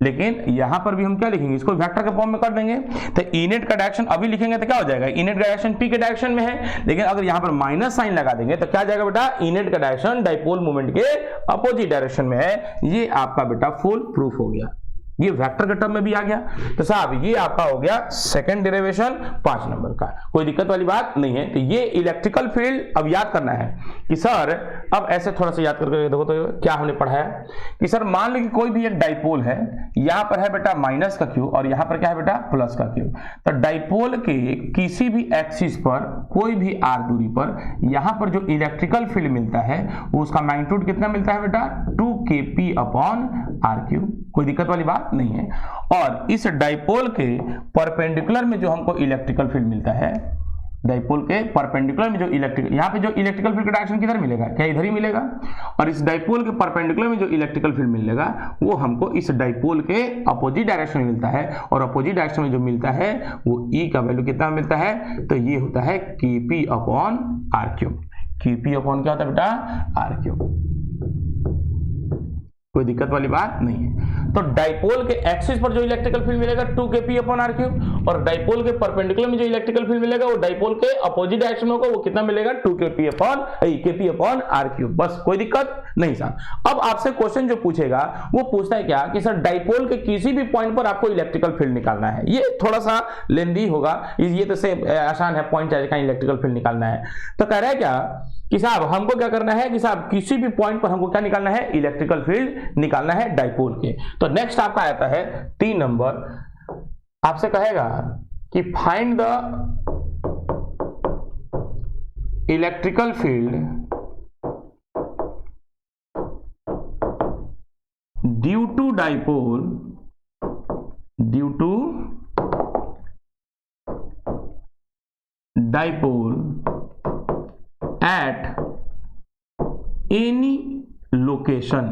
लेकिन यहां पर भी हम क्या लिखेंगे, इसको वेक्टर के फॉर्म में कर देंगे। तो ई नेट का डायरेक्शन अभी लिखेंगे तो क्या हो जाएगा, ई नेट का डायरेक्शन पी के डायरेक्शन में है, लेकिन अगर यहां पर माइनस साइन लगा देंगे तो क्या जाएगा बेटा, ई नेट का डायरेक्शन डाइपोल मोमेंट के अपोजिट डायरेक्शन में है। ये आपका बेटा फुल प्रूफ हो गया, ये वेक्टर के टर्म में भी आ गया। तो साहब ये आपका हो गया सेकंड डेरिवेशन 5 नंबर का, कोई दिक्कत वाली बात नहीं है। तो ये इलेक्ट्रिकल फील्ड अब याद करना है कि सर, अब ऐसे थोड़ा सा याद करके देखो तो क्या हमने पढ़ा है कि सर मान लो कि कोई भी एक डाइपोल है, यहां पर है बेटा माइनस का क्यू और यहां पर क्या है बेटा प्लस का क्यू। तो डाइपोल के किसी भी एक्सिस पर कोई भी आर दूरी पर यहां पर जो इलेक्ट्रिकल फील्ड मिलता है वो उसका मैग्नीट्यूड कितना मिलता है बेटा, 2kp अपॉन आर क्यूब, कोई दिक्कत वाली बात नहीं है। और इस डाइपोल के परपेंडिकुलर में जो हमको इलेक्ट्रिकल फील्ड मिलता है, डाइपोल के परपेंडिकुलर में जो यहाँ पे जो इलेक्ट्रिकल फील्ड का डायरेक्शन किधर मिलेगा, क्या इधर ही मिलेगा। और इस डाइपोल के परपेंडिकुलर में जो इलेक्ट्रिकल फील्ड मिलेगा वो हमको इस डाइपोल के अपोजिट डायरेक्शन में मिलता है, और अपोजिट डायरेक्शन में जो मिलता है वो ई का वैल्यू कितना मिलता है, तो ये होता है Kp upon R cube. Kp upon क्या होता है बेटा, आर क्यूब, कोई दिक्कत वाली बात नहीं है। तो डाइपोल के एक्सिस पर जो इलेक्ट्रिकल फील्ड मिलेगा 2kp अपॉन आर क्यूब, और डाइपोल के परपेंडिकुलर में जो इलेक्ट्रिकल फील्ड मिलेगा वो डाइपोल के अपोजिट डायरेक्शन में होगा, वो कितना मिलेगा, 2kp अपॉन आर क्यूब। बस कोई दिक्कत नहीं साहब। अब आपसे क्वेश्चन जो पूछेगा वो पूछता है क्या कि सर डाइपोल के किसी भी पॉइंट पर आपको इलेक्ट्रिकल फील्ड निकालना है। ये थोड़ा सा लेंदी होगा, ये तो से आसान है, पॉइंट चार्ज का इलेक्ट्रिकल फील्ड निकालना है। तो कह रहा है क्या कि साहब हमको क्या करना है कि साहब किसी भी पॉइंट पर हमको क्या निकालना है, इलेक्ट्रिकल फील्ड निकालना है डाइपोल के। तो नेक्स्ट आपका आता है 3 नंबर, आपसे कहेगा कि find the electrical field due to dipole at any location,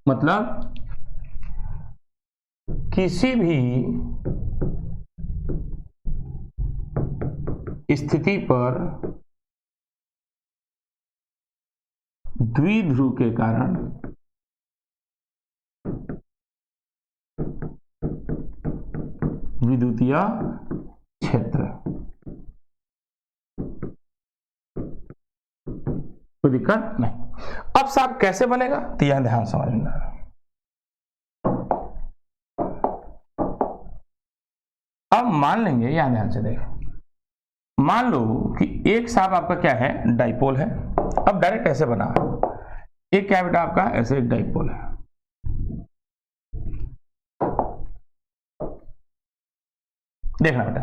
मतलब किसी भी स्थिति पर द्विध्रुव के कारण विद्युतीय क्षेत्र, कोई दिक्कत नहीं। अब साहब कैसे बनेगा, तो यह ध्यान समझना। अब मान लेंगे, यहां ध्यान से देखो, मान लो कि एक साहब आपका क्या है, डाइपोल है। अब डायरेक्ट ऐसे बना, एक क्या बेटा आपका ऐसे एक डाइपोल है। देखना बेटा,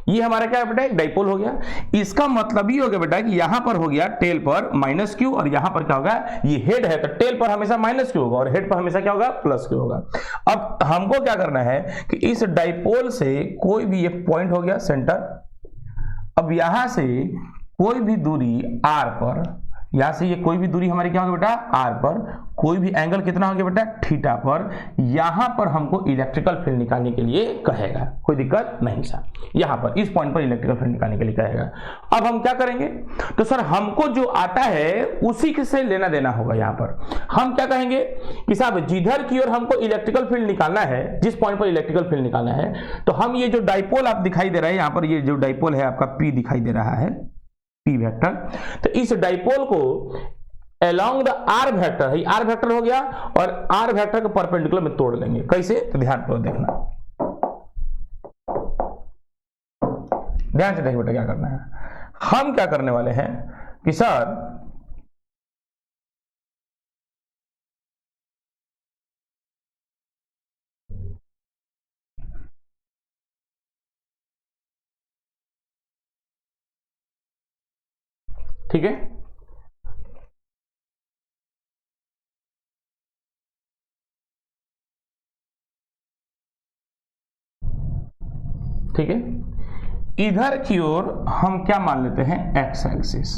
ये हमारा क्या है बेटा, एक डाइपोल हो गया। इसका मतलब ही हो गया बेटा कि यहां पर हो गया टेल पर माइनस क्यू, और यहां पर क्या होगा, ये हेड है तो टेल पर हमेशा माइनस क्यू होगा और हेड पर हमेशा क्या होगा, प्लस क्यू होगा। अब हमको क्या करना है कि इस डाइपोल से कोई भी एक पॉइंट हो गया सेंटर, अब यहां से कोई भी दूरी आर पर, यहां से ये कोई भी दूरी हमारी क्या होगी बेटा, आर पर, कोई भी एंगल कितना हो गया बेटा, थीटा पर, यहां पर हमको इलेक्ट्रिकल फील्ड निकालने के लिए कहेगा, कोई दिक्कत नहीं सर। यहां पर इस पॉइंट पर इलेक्ट्रिकल फील्ड निकालने के लिए कहेगा। अब हम क्या करेंगे, तो सर हमको जो आता है उसी से लेना देना होगा। यहां पर हम क्या कहेंगे कि साहब जिधर की ओर हमको इलेक्ट्रिकल फील्ड निकालना है, जिस पॉइंट पर इलेक्ट्रिकल फील्ड निकालना है, तो हम ये जो डाइपोल आप दिखाई दे रहा है, यहां पर ये जो डाइपोल है आपका पी दिखाई दे रहा है, पी वेक्टर, तो इस डाइपोल को along the R vector, R vector हो गया, और आर वेक्टर के परपेंडिकुलर में तोड़ लेंगे। कैसे, तो ध्यान पूर्वक देखना, ध्यान से देखिए बेटा क्या करना है। हम क्या करने वाले हैं कि सर ठीक है, ठीक है, इधर की ओर हम क्या मान लेते हैं, एक्स एक्सिस,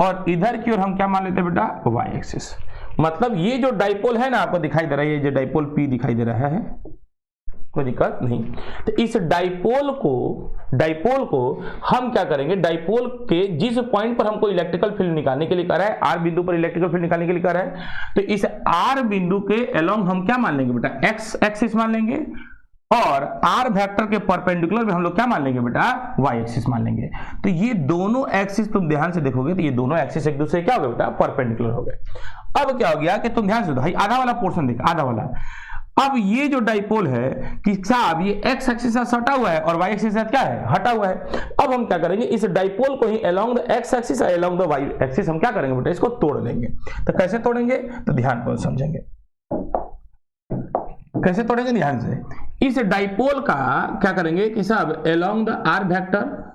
और इधर की ओर हम क्या मान लेते हैं बेटा, वाई एक्सिस। मतलब ये जो डाइपोल है ना आपको दिखाई दे रहा है, ये जो डाइपोल पी दिखाई दे रहा है, कोई दिक्कत नहीं। तो इस डाइपोल को हम क्या करेंगे, डाइपोल के जिस पॉइंट पर हमको इलेक्ट्रिकल फील्ड निकालने के लिए कह रहा है, आर बिंदु पर इलेक्ट्रिकल फील्ड निकालने के लिए कह रहा है, तो इस आर बिंदु के अलोंग हम क्या मान लेंगे बेटा, एक्स एक्सिस मान लेंगे, और आर वेक्टर के परपेंडिकुलर में हम लोग क्या मान लेंगे बेटा, वाई एक्सिस मान लेंगे। तो ये दोनों एक्सिस तुम ध्यान से देखोगे तो ये दोनों एक्सिस एक दूसरे क्या हो गए बेटा, परपेंडिकुलर हो गए। अब क्या हो गया कि तुम ध्यान से भाई आधा वाला पोर्शन देख, आधा वाला, अब ये जो डाइपोल है कि साहब ये एक्स एक्सिस से सटा हुआ है और वाई एक्सिस से क्या है, हटा हुआ है। अब हम क्या करेंगे, इस डाइपोल को ही अलोंग द एक्स एक्सिस और अलोंग द वाई एक्सिस हम क्या करेंगे बेटा, इसको तोड़ देंगे। तो कैसे तोड़ेंगे, तो ध्यान को समझेंगे कैसे तोड़ेंगे, ध्यान से। इस डाइपोल का क्या करेंगे कि साहब अलोंग द आर वेक्टर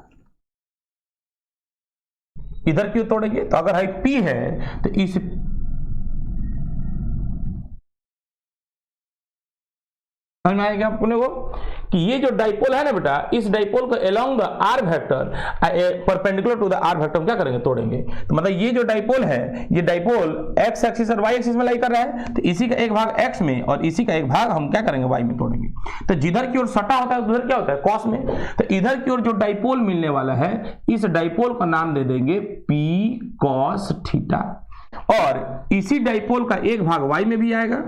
इधर क्यों तोड़ेंगे, तो अगर हाइट पी है तो इस समझ में आएगा अपने को कि ये जो डाइपोल है ना बेटा, इस डाइपोल को along the R vector perpendicular to the R vector हम क्या करेंगे, तोड़ेंगे। तो मतलब ये जो डाइपोल है, ये डाइपोल एक्स एक्सिस और वाई एक्सिस में लाई कर रहा है, तो इसी का एक भाग एक्स में और इसी का एक भाग हम क्या करेंगे, वाई में तोड़ेंगे। तो जिधर की ओर सटा होता है उधर क्या होता है, कॉस में। तो इधर की ओर जो डाइपोल मिलने वाला है, इस डाइपोल का नाम दे देंगे पी कॉस थीटा, और इसी डाइपोल का एक भाग वाई में भी आएगा,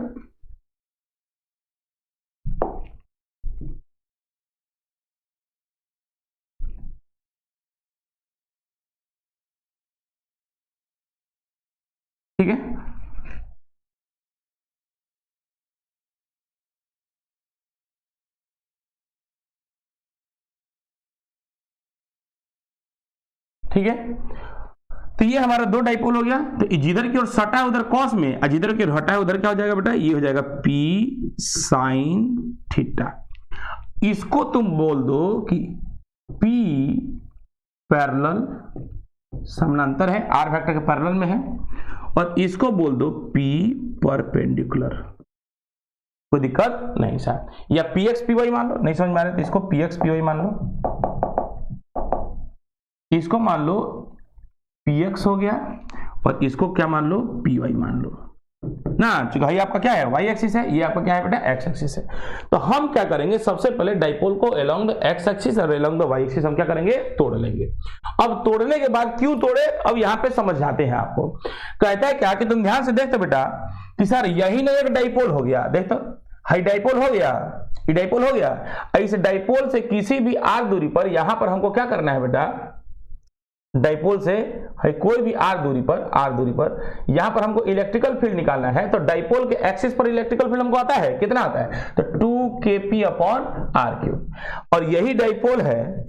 ठीक है। ठीक है, तो ये हमारा दो डाइपोल हो गया। तो जिधर की ओर सटा है उधर कॉस में, और जिधर की ओर हटा है उधर क्या हो जाएगा बेटा, ये हो जाएगा पी साइन थीटा। इसको तुम बोल दो कि पी पैरेलल समानांतर है, आर वेक्टर के पैरेलल में है, और इसको बोल दो पी परपेंडिकुलर। कोई दिक्कत नहीं सर, या पी एक्स पी वाई मान लो, नहीं समझ में आ रहा तो इसको पी एक्स पी वाई मान लो, इसको मान लो पी एक्स हो गया, और इसको क्या मान लो, पी वाई मान लो ना, चूंकि भाई आपका क्या है, वाई एक्सिस है, ये आपका क्या है बेटा, एक्स एक्सिस है। तो हम क्या करेंगे, सबसे पहले डाइपोल को अलोंग द एक्स एक्सिस और अलोंग द वाई एक्सिस हम क्या करेंगे, तोड़ लेंगे। अब तोड़ने के बाद क्यों तोड़े, अब यहां पे समझाते हैं आपको। कहता है क्या कि तुम ध्यान से देखते बेटा कि सर यही ना एक डाइपोल हो गया, देखो हाई डाइपोल हो गया, ये डाइपोल हो गया। इस डाइपोल से किसी भी आर दूरी पर यहां पर हमको क्या करना है बेटा, डाइपोल से कोई भी आर दूरी पर यहां पर हमको इलेक्ट्रिकल फील्ड निकालना है। तो डाइपोल के एक्सिस पर इलेक्ट्रिकल फील्ड हमको आता है, कितना आता है, तो 2kp अपॉन आर क्यूब। और यही डाइपोल है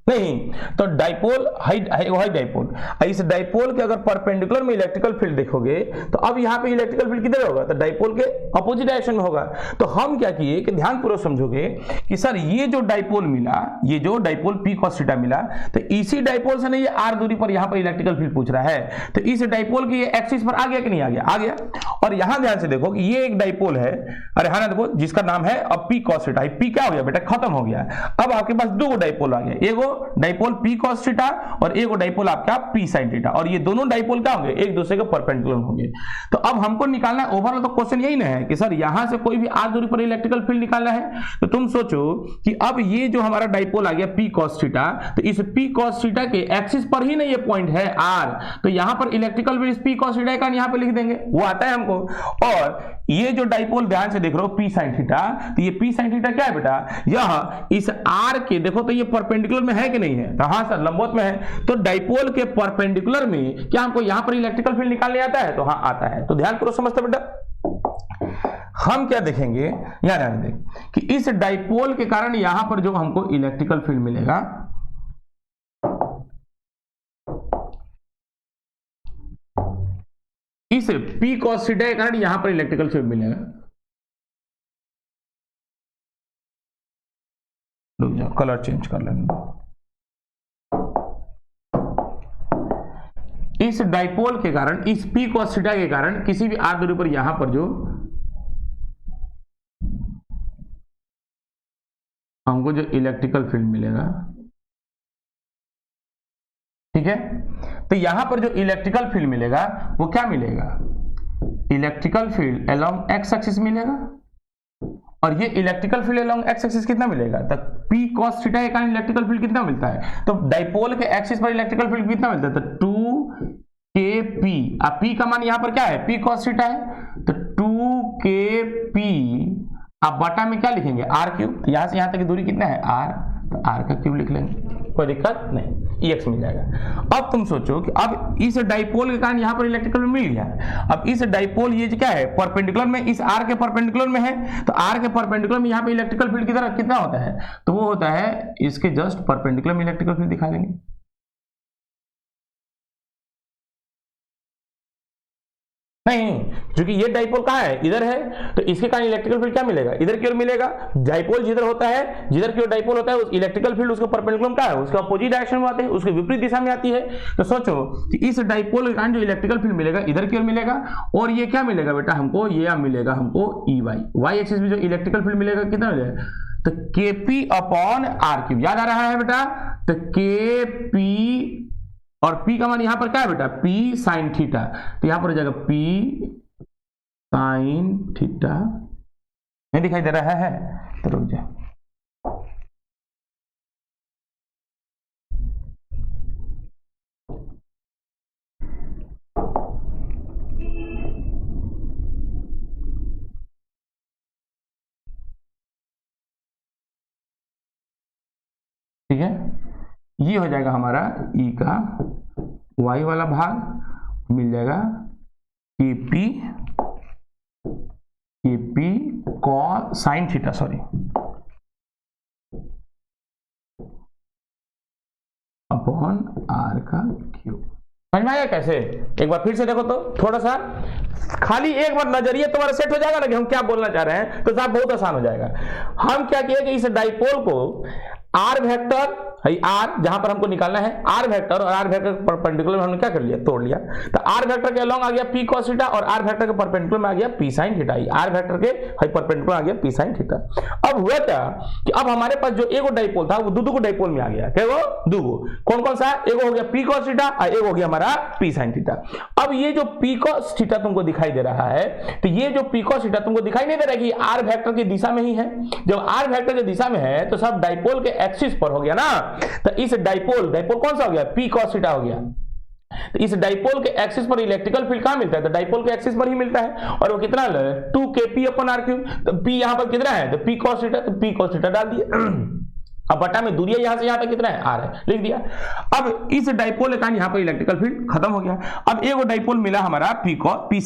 नहीं, तो डाइपोल हाई डाइपोल, इस डाइपोल के अगर परपेंडिकुलर में इलेक्ट्रिकल फील्ड देखोगे तो अब यहां पे इलेक्ट्रिकल फील्ड किधर होगा, तो डाइपोल के अपोजिट डायरेक्शन में होगा। तो हम क्या किए कि ध्यानपूर्वक समझोगे कि सर ये जो डाइपोल मिला, ये जो डाइपोल पी कॉस थीटा मिला, तो इसी डाइपोल से ना ये आर दूरी पर यहां पर इलेक्ट्रिकल फील्ड पूछ रहा है, तो इस डाइपोल के एक्सिस पर आ गया कि नहीं आ गया, आ गया। और यहां ध्यान से देखो कि ये एक डाइपोल है, अरे हाँ ना देखो, जिसका नाम है अब पी कॉस थीटा, पी क्या हो गया बेटा, खत्म हो गया। अब आपके पास दो डाइपोल आ गया, एगो डाइपोल पी कॉस थीटा और एक डाइपोल आपका पी साइन थीटा, और ये दोनों डाइपोल क्या होंगे, एक दूसरे के परपेंडिकुलर होंगे। तो अब हमको निकालना है ओवरऑल, तो क्वेश्चन यही ना है कि सर यहां से कोई भी आर दूरी पर इलेक्ट्रिकल फील्ड निकालना है। तो तुम सोचो कि अब ये जो हमारा डाइपोल आ गया पी कॉस थीटा, तो इस पी कॉस थीटा के एक्सिस पर ही ना ये पॉइंट है आर, तो यहां पर electrical field P cos theta का यहां पे लिख देंगे, वो आता है हमको। और ये जो डाइपोल ध्यान से देख रहे हो पी साइन थीटा, तो ये पी साइन थीटा क्या है बेटा, यह इस आर के देखो तो ये परपेंडिकुलर में है कि नहीं है, तो हाँ सर लंबवत में है। तो डाइपोल के परपेंडिकुलर में क्या हमको यहां पर इलेक्ट्रिकल फील्ड निकालने आता है, तो हाँ आता है। तो ध्यान करो, समझते बेटा। हम क्या देखेंगे, यहां ध्यान दें कि इस डाइपोल के कारण यहां पर जो हमको इलेक्ट्रिकल फील्ड मिलेगा, इस पी कॉस थीटा के कारण यहां पर इलेक्ट्रिकल फील्ड मिलेगा। रुक जाओ, कलर चेंज कर लेंगे। इस डाइपोल के कारण, इस पी कॉस थीटा के कारण किसी भी आर दूरी पर यहां पर जो हमको जो इलेक्ट्रिकल फील्ड मिलेगा, ठीक है, तो यहां पर जो इलेक्ट्रिकल फील्ड मिलेगा वो क्या मिलेगा, electrical field along X axis मिलेगा, और ये electrical field along X axis कितना मिलेगा, तो P cos थीटा के कारण इलेक्ट्रिकल फील्ड कितना मिलता है, तो डाइपोल के एक्सिस पर इलेक्ट्रिकल फील्ड कितना मिलता है, तो 2kp। अब P का मान यहाँ पर क्या है, P cos थीटा है, तो 2kp अब बटा में क्या लिखेंगे, r क्यूब। यहाँ से यहाँ तक की दूरी कितना है, r, तो r का क्यूब लिख लेंगे, कोई दिक्कत नहीं, EX मिल जाएगा। अब तुम सोचो कि अब इस डाइपोल के कारण यहाँ पर इलेक्ट्रिकल फील्ड मिल गया है। अब इस डाइपोल ये क्या है, परपेंडिकुलर में, इस R के परपेंडिकुलर में है, तो R के परपेंडिकुलर में यहाँ पे इलेक्ट्रिकल फील्ड की तरह कितना होता है, तो वो होता है इसके जस्ट परपेंडिकुलर में इलेक्ट्रिकल फील्ड दिखा लेंगे। नहीं, क्योंकि ये डाइपोल कहाँ है, इधर है, तो इसके कारण इलेक्ट्रिकल फील्ड क्या मिलेगा, इधर की ओर मिलेगा। डाइपोल जिधर होता है, जिधर की ओर डाइपोल होता है, उस इलेक्ट्रिकल फील्ड उसके परपेंडिकुलर क्या है, उसके अपोजिट डायरेक्शन में आते हैं, उसके विपरीत दिशा में आती है। तो सोचो कि इस डाइपोल के कारण जो इलेक्ट्रिकल फील्ड मिलेगा इधर की ओर मिलेगा, और ये क्या मिलेगा बेटा हमको, ये मिलेगा हमको EY, वाई एक्सिस में जो इलेक्ट्रिकल फील्ड मिलेगा कितना मिलेगा, तो KP अपॉन R क्यूब। याद आ रहा है बेटा, तो KP और P का मान यहां पर क्या है बेटा, P साइन थीटा, तो यहां पर हो जाएगा P साइन थीटा। नहीं दिखाई दे रहा है, तो रुक जा, ठीक है। ये हो जाएगा हमारा E का Y वाला भाग, मिल जाएगा KP cos sine theta, sorry, upon R का क्यूब। समझ में आया कैसे, एक बार फिर से देखो तो, थोड़ा सा खाली एक बार नजरिया तुम्हारा सेट हो जाएगा ना कि हम क्या बोलना चाह रहे हैं, तो साहब बहुत आसान हो जाएगा। हम क्या किए कि इस डाइपोल को R वेक्टर, R जहां पर हमको निकालना है, R वेक्टर और R वेक्टर के परपेंडिकुलर में हमने क्या कर लिया, तोड़ लिया। तो R वेक्टर के अलोंग आ गया P cos थीटा, और R वेक्टर के परपेंडिकुलर में आ गया P sin theta. R vector के परपेंडिकुलर आ गया P sin थीटा। अब हुआ क्या कि अब हमारे पास जो एगो डाइपोल था वो दो डाइपोल में आ गया, क्या वो दूगो, कौन कौन सा, एगो हो गया P cos थीटा और एगो हो गया हमारा P sin थीटा। अब ये जो P cos थीटा तुमको दिखाई दे रहा है, तो ये जो P cos थीटा तुमको दिखाई नहीं दे रहा है कि R वेक्टर की दिशा में ही है। जब R वेक्टर की दिशा में है तो सब डाइपोल के एक्सिस पर हो गया ना, तो इस डाइपोल कौन सा हो गया, P cos थीटा हो गया। तो इस डाइपोल के एक्सिस पर इलेक्ट्रिकल फील्ड कहां मिलता है, तो डाइपोल के एक्सिस पर ही मिलता है, और वो कितना 2kp अपॉन R क्यूब। तो P यहां पर कितना है, तो P cos थीटा, तो P cos थीटा डाल दिया। अब बटा में दूरी यहां से यहां तक कितना है, R है, लिख दिया। अब इस डाइपोल के कारण यहां पर इलेक्ट्रिकल फील्ड खत्म हो गया। अब एगो डाइपोल मिला हमारा P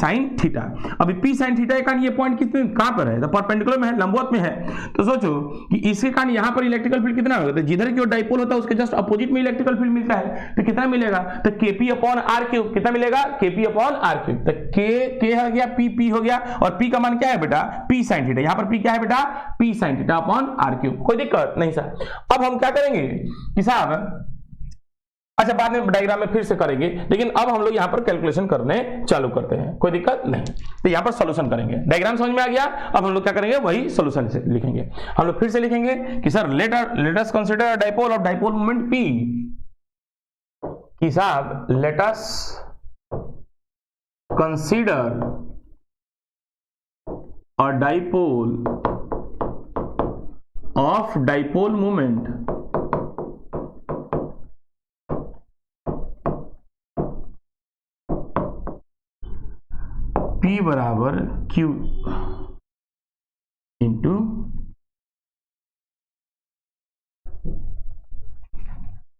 sin थीटा। अभी P sin थीटा के कारण ये पॉइंट कितने कहां पर है, तो परपेंडिकुलर में है, लंबवत में है। तो सोचो कि इसके कारण यहां पर इलेक्ट्रिकल फील्ड कितना होगा, तो जिधर की ओर डाइपोल होता है उसके जस्ट अपोजिट में इलेक्ट्रिकल फील्ड मिलता है, तो कितना मिलेगा, तो KP अपॉन R क्यूब। कितना मिलेगा, KP अपॉन R क्यूब। तो K हो गया, P हो गया, और P का मान क्या है बेटा, P sin थीटा। यहां पर P क्या है बेटा, P sin theta upon R cube. कोई दिक्कत नहीं सर। अब हम क्या करेंगे कि साहब, अच्छा बाद में डायग्राम में फिर से करेंगे, लेकिन अब हम लोग यहां पर कैलकुलेशन करने चालू करते हैं, कोई दिक्कत नहीं। तो यहां पर सॉल्यूशन करेंगे, डायग्राम समझ में आ गया। अब हम लोग क्या करेंगे, वही सॉल्यूशन से लिखेंगे। हम लोग फिर से लिखेंगे कि sir let us consider dipole of dipole moment P, कि साहब let us consider a dipole of dipole moment P बराबर Q इंटू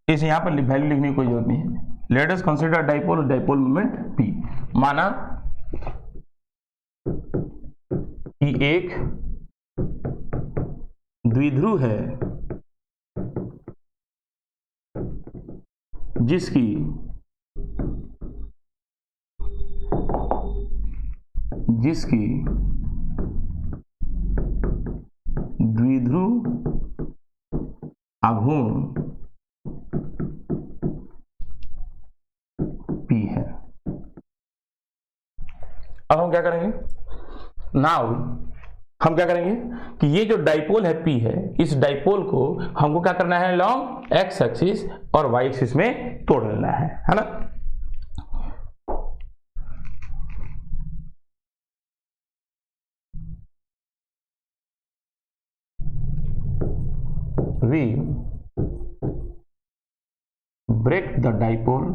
इसे यहां पर वैल्यू लिखने की कोई जरूरत नहीं है। Let us consider dipole moment P, माना कि एक द्विध्रुव है जिसकी द्विध्रुव आघूर्ण P है। अब हम क्या करेंगे, नाउ हम क्या करेंगे कि ये जो डाइपोल है P है, इस डाइपोल को हमको क्या करना है, लॉन्ग एक्स एक्सिस और वाई एक्सिस में तोड़ लेना है ना। we break the dipole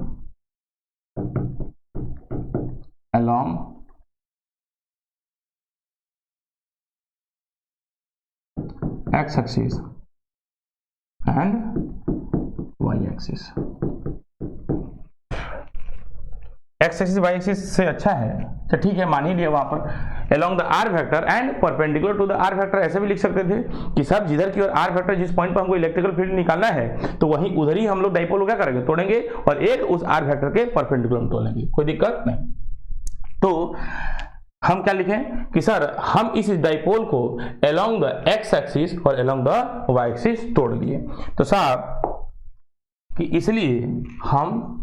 along x-axis and y-axis। X axis Y axis से अच्छा है तो ठीक है, मान ही लिया वहां पर along the r vector and perpendicular to the r vector। ऐसे भी लिख सकते थे कि सब जिधर की ओर r वेक्टर जिस पॉइंट पर हमको इलेक्ट्रिकल फील्ड निकालना है तो वहीं उधर ही हम लोग डाइपोल को क्या करेंगे, तोड़ेंगे और एक उस r वेक्टर के परपेंडिकुलर में तोड़ेंगे, कोई दिक्कत नहीं। तो हम क्या लिखें कि सर हम इस डाइपोल को along the x एक्सिस और along the y एक्सिस तोड़ लिए। तो साहब कि इसलिए हम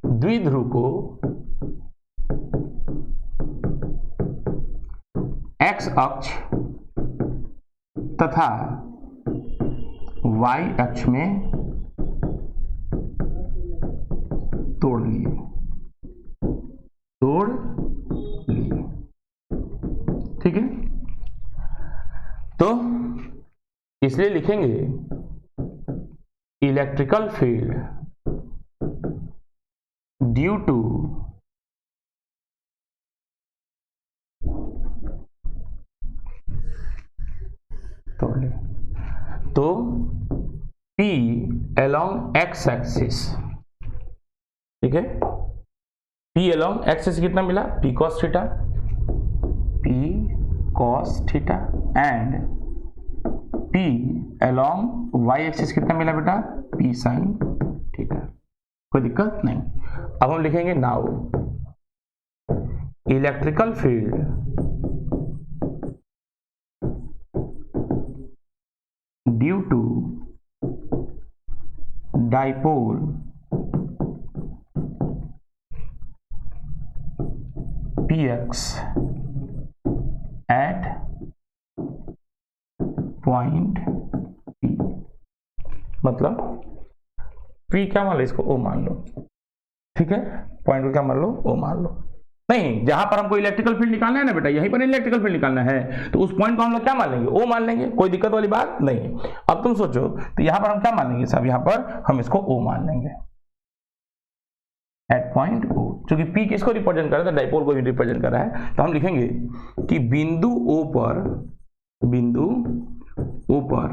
द्विध्रुव को x अक्ष तथा y अक्ष में तोड़ लिए। ठीक है, तो इसलिए लिखेंगे इलेक्ट्रिकल फील्ड ड्यू टू तो P along x एक्सिस, ठीक है, P along x एक्सिस कितना मिला, P cos theta and P along y axis कितना मिला बेटा, P sin थीटा। कोई दिक्कत नहीं। अब हम लिखेंगे now electrical field due to dipole px at point P, मतलब P क्या मान लो, इसको O मान लो, ठीक है, पॉइंट को क्या मान लो, O मान लो। नहीं, जहां पर हमको इलेक्ट्रिकल फील्ड निकालना है ना बेटा, यहीं पर इलेक्ट्रिकल फील्ड निकालना है तो उस पॉइंट को हम लोग क्या मान लेंगे, O मान लेंगे, कोई दिक्कत वाली बात नहीं। अब तुम सोचो तो यहां पर हम क्या मान लेंगे साहब, यहां पर हम इसको O मान लेंगे एट पॉइंट O, क्योंकि P किसको रिप्रेजेंट कर रहा है, डाइपोल को रिप्रेजेंट कर रहा है। तो हम लिखेंगे कि बिंदु O पर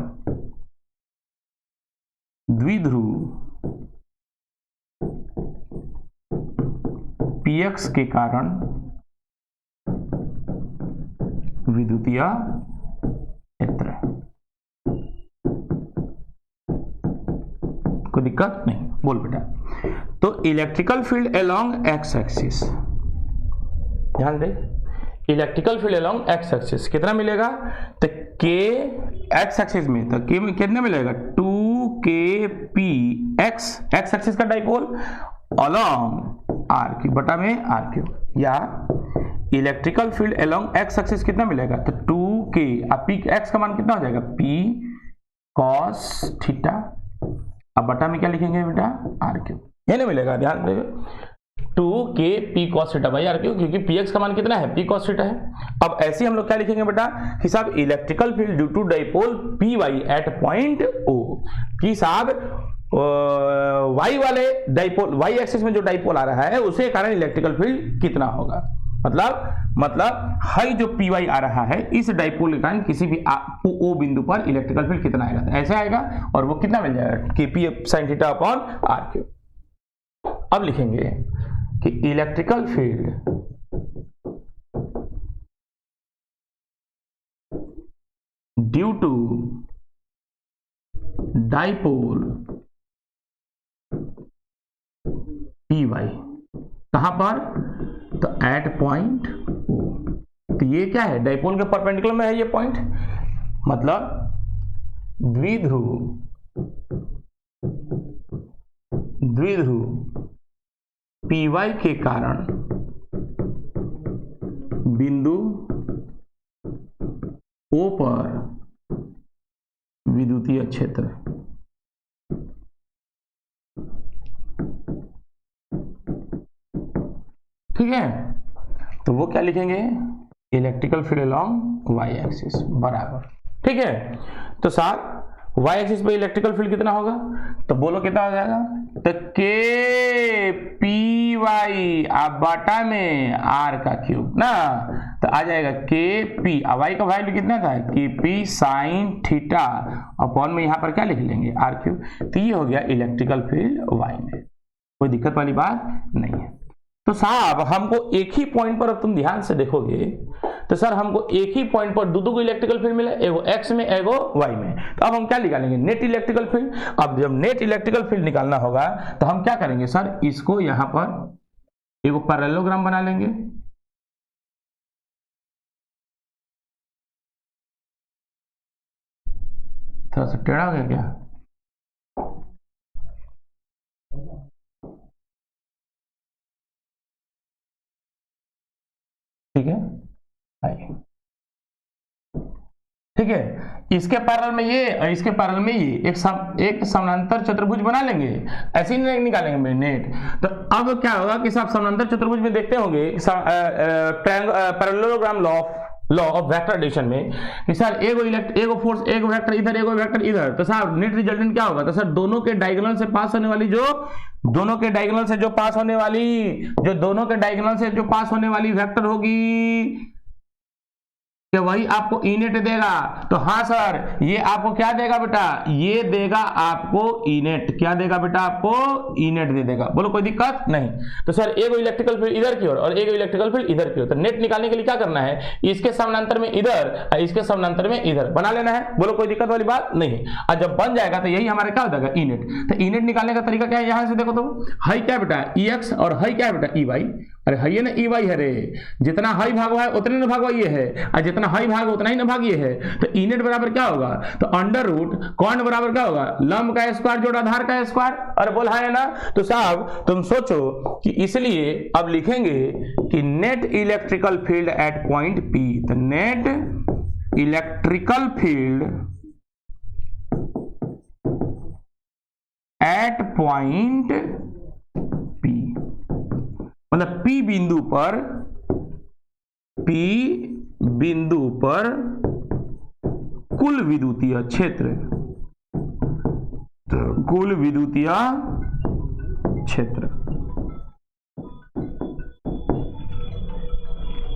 द्विध्रुव px के कारण विद्युतीय क्षेत्र, कोई दिक्कत नहीं, बोल बेटा। तो electrical field along X axis, ध्यान दे, electrical field along X axis कितना मिलेगा, तो के एक्स एक्सिस में तो के में कितना मिलेगा, 2kp एक्स एक्सिस का डाइपोल अलोंग आर क्यू बटा में आर क्यू, या electrical field along X axis कितना मिलेगा, तो 2k, अब पी एक्स का मान कितना हो जाएगा, p cos थीटा, अब बटा में क्या लिखेंगे बेटा, आर क्यू, ये नहीं मिलेगा, ध्यान देगा 2k p cos theta by R cube, क्योंकि px का मान कितना है, p cos थीटा है। अब ऐसे हम लोग क्या लिखेंगे बेटा, कि साहब electrical field due to dipole py at point O, कि साहब y वाले डाइपोल, y एक्सिस में जो डाइपोल आ रहा है उसके कारण इलेक्ट्रिकल फील्ड कितना होगा, मतलब हाई जो py आ रहा है इस डाइपोल के कारण किसी भी O बिंदु पर इलेक्ट्रिकल फील्ड कितना आएगा, तो ऐसे आएगा और वो कितना मिल जाएगा, kp sin theta upon R cube. अब लिखेंगे कि electrical field due to dipole py कहां पर, तो एट पॉइंट O, तो ये क्या है, डाइपोल के परपेंडिकुलर में है ये पॉइंट, मतलब द्विध्रुव py के कारण बिंदु O पर विद्युतीय क्षेत्र, ठीक है, तो वो क्या लिखेंगे, electrical field along y axis बराबर, ठीक है। तो साथ y एक्सिस पे इलेक्ट्रिकल फील्ड कितना होगा, तो बोलो कितना हो जाएगा, तो के पी वाई आप बाटा में आर का क्यूब ना, तो आ जाएगा के पी, वाई का वैल्यू कितना था, के पी साइन थीटा अपॉन में यहाँ पर क्या लिख लेंगे आर क्यूब। तो ये हो गया इलेक्ट्रिकल फील्ड वाई में, कोई दिक्कत वाली बात नहीं है। तो साहब हमको एक ही पॉइंट पर, अब तुम ध्यान से देखोगे तो सर हमको एक ही पॉइंट पर दो को इलेक्ट्रिकल फील्ड मिला, एगो एक्स में एगो वाई में। तो अब हम क्या निकालेंगे, नेट इलेक्ट्रिकल फील्ड। अब जब नेट इलेक्ट्रिकल फील्ड निकालना होगा तो हम क्या करेंगे सर, इसको यहां पर एगो पैरेललोग्राम बना लेंगे, थोड़ा सा टेढ़ा हो गया क्या, ठीक है आइए, ठीक है। इसके पैरेलल में ये और इसके पैरेलल में ये एक समानांतर चतुर्भुज बना लेंगे, ऐसे ही निकालेंगे नेट। तो अब क्या होगा कि साहब समानांतर चतुर्भुज में देखते होंगे parallelogram law of vector addition में कि सर एगो फोर्स एगो वेक्टर इधर एगो वेक्टर इधर, तो साहब नेट रिजल्टेंट क्या होगा, तो सर दोनों के डायगोनल से पास होने वाली दोनों के डायगोनल से जो पास होने वाली वेक्टर होगी कि वही आपको इनेट देगा। तो हाँ सर, ये आपको क्या देगा बेटा, ये देगा आपको इनेट, क्या देगा बेटा, आपको इनेट दे देगा। बोलो कोई दिक्कत नहीं। तो सर एगो इलेक्ट्रिकल फील्ड इधर की ओर और एगो इलेक्ट्रिकल फील्ड इधर की ओर, तो नेट निकालने के लिए क्या करना है, इसके समानांतर में इधर और इसके समानांतर में इधर बना लेना है। बोलो कोई दिक्कत वाली बात नहीं। और जब बन जाएगा तो यही हमारा क्या हो जाएगा, इनेट। तो इनेट निकालने का तरीका क्या है, यहां से देखो तो हाई क्या बेटा ई एक्स और हाई क्या बेटा ई वाई। अरे हाई है ना ई वाई है रे, जितना हाई भाग है उतने ना भाग ये है, और जितना हाई भाग उतना ही ना भाग ये है। तो इनेट बराबर क्या होगा, तो अंडर रूट कौन बराबर क्या होगा, लंब का स्क्वायर जोड़ आधार का स्क्वायर। अरे बोल है ना। तो साहब तुम सोचो कि इसलिए अब लिखेंगे कि net electrical field at point P. तो net electrical field at point P, मतलब पी बिंदु पर कुल विद्युतीय क्षेत्र, तो कुल विद्युतीय क्षेत्र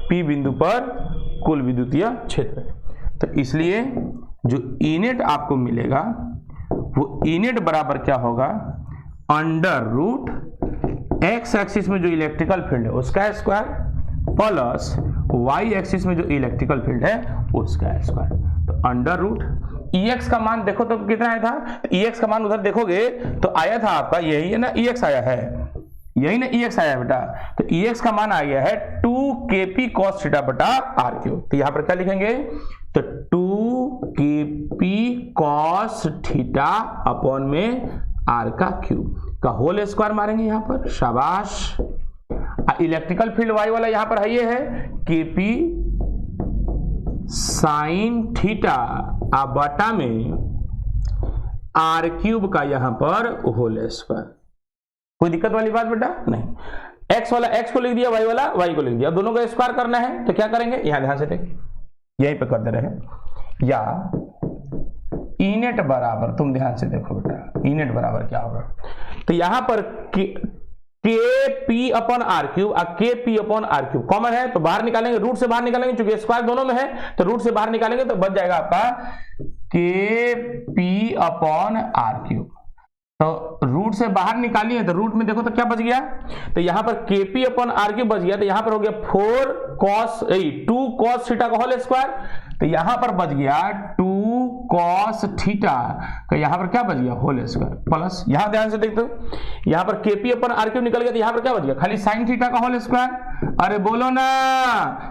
पी बिंदु पर कुल विद्युतीय क्षेत्र। तो इसलिए जो इनेट आपको मिलेगा वो इनेट बराबर क्या होगा, अंडर रूट एक्स एक्सिस में जो इलेक्ट्रिकल फील्ड है उसका स्क्वायर प्लस वाई एक्सिस में जो इलेक्ट्रिकल फील्ड है उसका स्क्वायर। तो अंडर रूट EX का मान देखो तो कितना आया था, EX का मान उधर देखोगे तो आया था आपका यही है ना, EX आया है, यही ना EX आया बेटा। तो EX का मान आ गया है 2kp cos थीटा बटा r क्यूब। तो यहां पर क्या लिखेंगे, तो 2kp cos थीटा अपॉन में r का क्यूब का होल स्क्वायर मारेंगे यहां पर, शाबाश। इलेक्ट्रिकल फील्ड वाई वाला यहां पर है, ये है kp साइन थीटा बटा में r क्यूब का यहां पर होल स्क्वायर। कोई दिक्कत वाली बात बेटा नहीं। x वाला x को लिख दिया, y वाला y को लिख दिया, दोनों का स्क्वायर करना है तो क्या करेंगे, यहां ध्यान से देख, यहीं पे कर दे रहे हैं। या इनेट बराबर, तुम ध्यान से देखो बेटा, इनेट बराबर क्या होगा, तो यहां पर KP upon R cube, KP upon R cube common है तो बाहर निकालेंगे, रूट से बाहर निकालेंगे, चूंकि स्क्वायर दोनों में है तो रूट से बाहर निकालेंगे तो बच जाएगा आपका KP अपॉन आर क्यूब। तो रूट से बाहर निकालिए तो रूट में देखो तो क्या बच गया, तो यहां पर KP अपॉन आर क्यूब बच गया, तो यहां पर हो गया 2 cos थीटा का होल स्क्वायर। तो यहां पर बच गया 2 cos थीटा का, यहां पर क्या बच गया, होल स्क्वायर प्लस, यहां ध्यान से देखते हो यहां पर KP अपन आर क्यूब निकल गया, तो यहां पर क्या बच गया, खाली sin थीटा का होल स्क्वायर। अरे बोलो ना,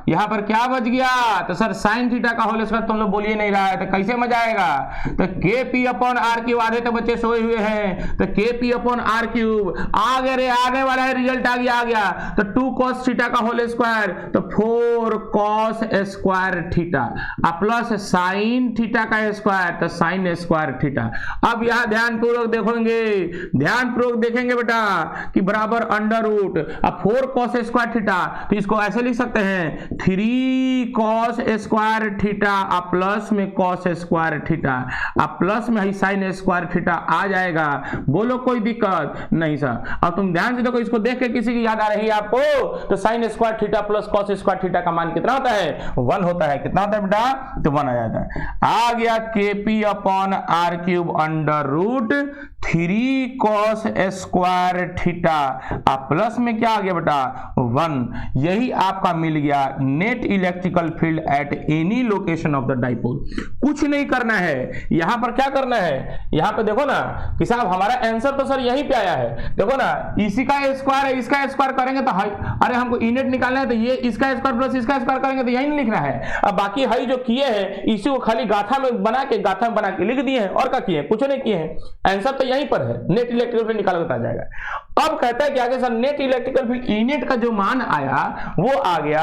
यहां पर क्या बच गया, तो सर sin थीटा का होल स्क्वायर। तुम लोग बोलिए नहीं रहा है तो कैसे मजा आएगा, तो KP अपॉन आर क्यूब, आधे तो बच्चे सोए हुए हैं, तो KP अपॉन आर क्यूब आ गया रे, आगे वाला है, रिजल्ट आ गया। तो 2 cos थीटा का होल स्क्वायर, तो 4 cos square theta plus sine theta का स्क्वायर, तो साइन स्क्वायर थीटा। अब यहां ध्यानपूर्वक देखेंगे बेटा कि बराबर अंडर रूट, अब 4 cos स्क्वायर थीटा तो इसको ऐसे लिख सकते हैं 3 cos स्क्वायर थीटा और प्लस में cos स्क्वायर थीटा और प्लस में sin स्क्वायर थीटा आ जाएगा। बोलो कोई दिक्कत नहीं सर। अब तुम ध्यान से देखो, इसको देख के किसी की याद आ रही है आपको, तो sin square theta plus cos square theta का मान कितना होता है? 1 होता है। कितना होता है बेटा? तो 1 आ जाता है। आ गया kp upon R cube under root 3 cos square theta और प्लस में क्या आ गया बेटा? 1। यही आपका मिल गया net electrical field at any location of the dipole. कुछ नहीं करना है, यहां पर क्या करना है, यहां पे देखो ना कि साहब हमारा आंसर तो सर यहीं पे आया है। देखो ना, इसी का स्क्वायर है, इसका स्क्वायर करेंगे तो हाई, अरे हमको इनेट निकालना है तो ये इसका स्क्वायर प्लस इसका स्क्वायर करेंगे तो यही नहीं लिखना है। अब बाकी हाई जो किए हैं इसी को खाली गाथा में बना के लिख दिए हैं, और क्या किए हैं? कुछ नहीं किए हैं। आंसर तो यहीं पर है, नेट इलेक्ट्रिकल फील्ड निकाल बता जाएगा। अब कहता है कि आगे sir net electrical field E net का जो मान आया वो आ गया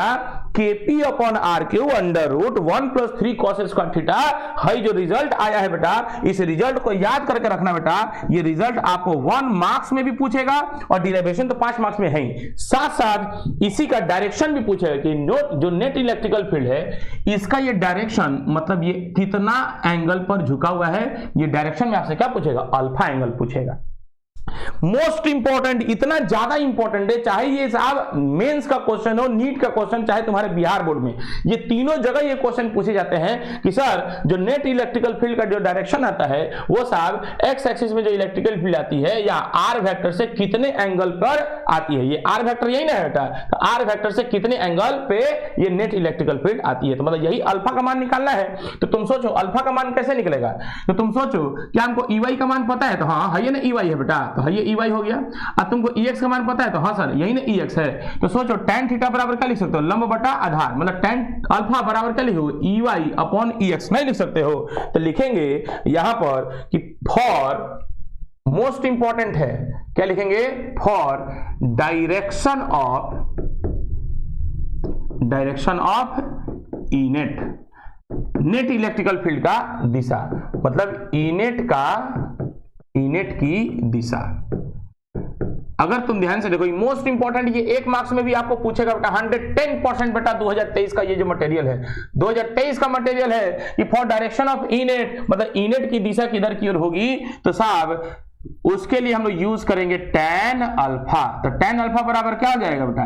kp upon R cube under root 1 plus 3 cos square theta. हाई जो रिजल्ट आया है बेटा, इस रिजल्ट को याद करके रखना बेटा। ये रिजल्ट आपको 1 मार्क्स में भी पूछेगा और डिराइवेशन तो 5 मार्क्स में है ही, साथ साथ इसी का डायरेक्शन भी पूछेगा कि जो नेट इलेक्ट्रिकल फील्ड है इसका ये डायरेक्शन, मतलब ये कितना एंगल पर झुका हुआ है, ये डायरेक्शन में आपसे क्या पूछेगा? अल्फा एंगल पूछेगा। मोस्ट इंपॉर्टेंट, इतना ज्यादा इंपॉर्टेंट है, चाहे ये साहब मेंस का क्वेश्चन हो, नीट का क्वेश्चन, चाहे तुम्हारे बिहार बोर्ड में, ये तीनों जगह ये क्वेश्चन पूछे जाते हैं कि सर जो नेट इलेक्ट्रिकल फील्ड का जो डायरेक्शन आता है वो साहब एक्स एक्सिस में जो इलेक्ट्रिकल फील्ड आती है या आर वेक्टर से कितने एंगल पर आती है। ये आर वेक्टर यही ना है बेटा, तो आर वेक्टर से कितने एंगल पे ये नेट इलेक्ट्रिकल फील्ड आती है। तो मतलब यही अल्फा का मान निकालना है। तो तुम सोचो अल्फा का मान कैसे निकलेगा, तो तुम सोचो क्या हमको EY का मान पता है? तो हाँ है ना EY है बेटा, तो ये EY हो गया। अब तुमको EX का मान पता है? तो हाँ सर यही ना EX है। तो सोचो tan थीटा बराबर क्या लिख सकते हो? लंब बटा आधार, मतलब tan अल्फा बराबर क्या लिखोगे? EY अपॉन EX नहीं लिख सकते हो? तो लिखेंगे यहां पर कि फॉर, मोस्ट इंपॉर्टेंट है, क्या लिखेंगे? For direction of इनेट, net electrical field का दिशा, मतलब इनेट की दिशा। अगर तुम ध्यान से देखो, मोस्ट इंपॉर्टेंट, ये 1 मार्क्स में भी आपको पूछेगा बेटा 110% बेटा 2023 का ये जो मटेरियल है, 2023 का मटेरियल है कि फॉर डायरेक्शन ऑफ इनेट, मतलब इनेट की दिशा किधर की ओर होगी, तो साहब उसके लिए हम लोग यूज करेंगे tan अल्फा। तो tan अल्फा बराबर क्या हो जाएगा बेटा?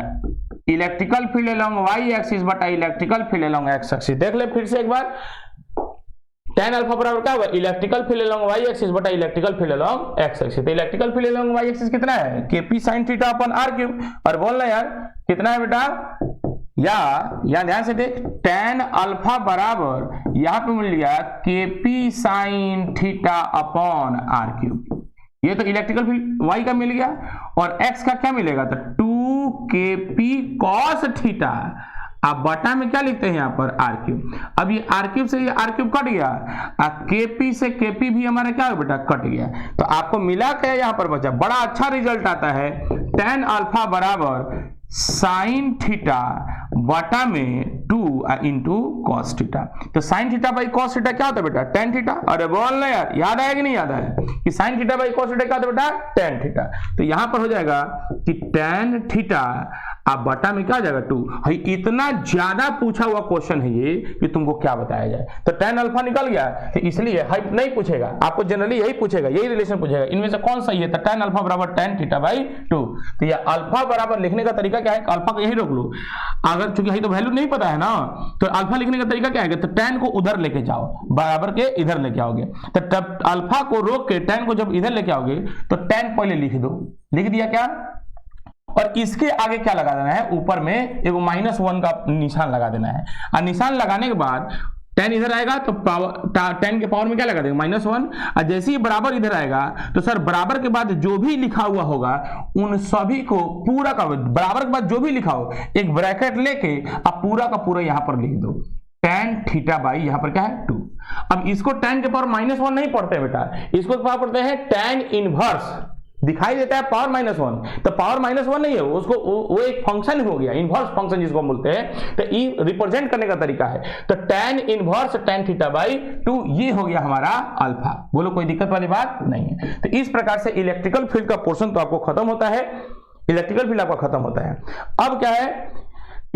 Electrical field along y axis बटा electrical field along x axis. देख ले फिर से एक बार, tan अल्फा बराबर क्या होगा? Electrical field along y axis बटा electrical field along x axis. तो electrical field along y axis कितना है? kp sin थीटा अपन r क्यूब। और बोलना यार कितना है बेटा? या ध्यान से देख, tan अल्फा बराबर यहां पे मिल गया kp sin theta upon r cube. ये तो इलेक्ट्रिकल फील्ड y का मिल गया, और x का क्या मिलेगा? तो 2kp cos थीटा। अब बटा में क्या लिखते हैं यहाँ पर? R cube. अब ये आर क्यूब से ये आर क्यूब कट गया, केपी से केपी भी हमारा क्या है बेटा? कट गया। तो आपको मिला क्या यहाँ पर बचा? बड़ा अच्छा रिजल्ट आता है, tan अल्फा बराबर साइन थीटा बटा में 2 इंटू कॉस थीटा। तो sine theta by cos theta क्या होता है बेटा? tan theta. अरे बोलना यार, याद आया कि नहीं याद आया कि sine theta by cos theta क्या होता है बेटा? tan theta. तो यहां पर हो जाएगा कि tan थीटा अब बटा में क्या आ जाएगा? 2। भाई इतना ज्यादा पूछा हुआ क्वेश्चन है ये कि तुमको क्या बताया जाए। तो tan अल्फा निकल गया, तो इसलिए हाइप नहीं पूछेगा आपको, जनरली यही पूछेगा, यही रिलेशन पूछेगा, इनमें से कौन सही है? तो tan अल्फा बराबर tan थीटा बाई 2। तो ये अल्फा बराबर लिखने का तरीका क्या है? अल्फा को यही रोक लो, अगर चूंकि यही तो वैल्यू नहीं पता है ना, तो अल्फा लिखने का तरीका क्या है? तो tan को उधर लेके जाओ, बराबर के इधर लेके आओगे। तो तब अल्फा को रोक के tan को जब इधर लेके आओगे तो tan पहले लिख दो, लिख दिया क्या? और इसके आगे क्या लगा देना है? ऊपर में एक -1 का निशान लगा देना है। और निशान लगाने के बाद tan इधर आएगा तो tan के पावर में क्या लगा देंगे? -1। और जैसे ही बराबर इधर आएगा तो सर बराबर के बाद जो भी लिखा हुआ होगा उन सभी को पूरा का, बराबर के बाद जो भी लिखा हो एक ब्रैकेट लेके अब पूरा का पूरा यहां पर लिख दो, tan थीटा बाई यहां पर क्या है? 2। अब इसको tan के पावर -1 नहीं पढ़ते बेटा, इसको पावर पढ़ते हैं tan इनवर्स। दिखाई देता है पावर -1, तो पावर -1 नहीं है उसको, वो एक फंक्शन हो गया, इनवर्स फंक्शन जिसको बोलते हैं। तो ई रिप्रेजेंट करने का तरीका है। तो tan inverse tan theta by 2 ये हो गया हमारा अल्फा। बोलो कोई दिक्कत वाली बात नहीं है। तो इस प्रकार से इलेक्ट्रिकल फील्ड का पोर्शन तो आपको खत्म होता है, इलेक्ट्रिकल फील्ड आपका खत्म होता है। अब क्या है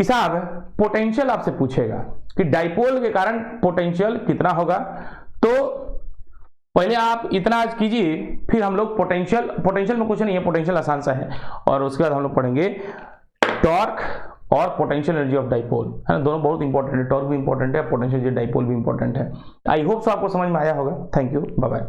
कि साहब पोटेंशियल आपसे पूछेगा कि डाइपोल के कारण पोटेंशियल कितना होगा, तो पहले आप इतना आज कीजिए, फिर हम लोग पोटेंशियल में कुछ नहीं है, पोटेंशियल आसान सा है, और उसके बाद हम लोग पढ़ेंगे टॉर्क और पोटेंशियल एनर्जी ऑफ डाइपोल, है ना। दोनों बहुत इंपॉर्टेंट है, टॉर्क भी इंपॉर्टेंट है, पोटेंशियल डाइपोल भी इंपॉर्टेंट है। आई होप सो आपको समझ में आया होगा। Thank you, bye bye.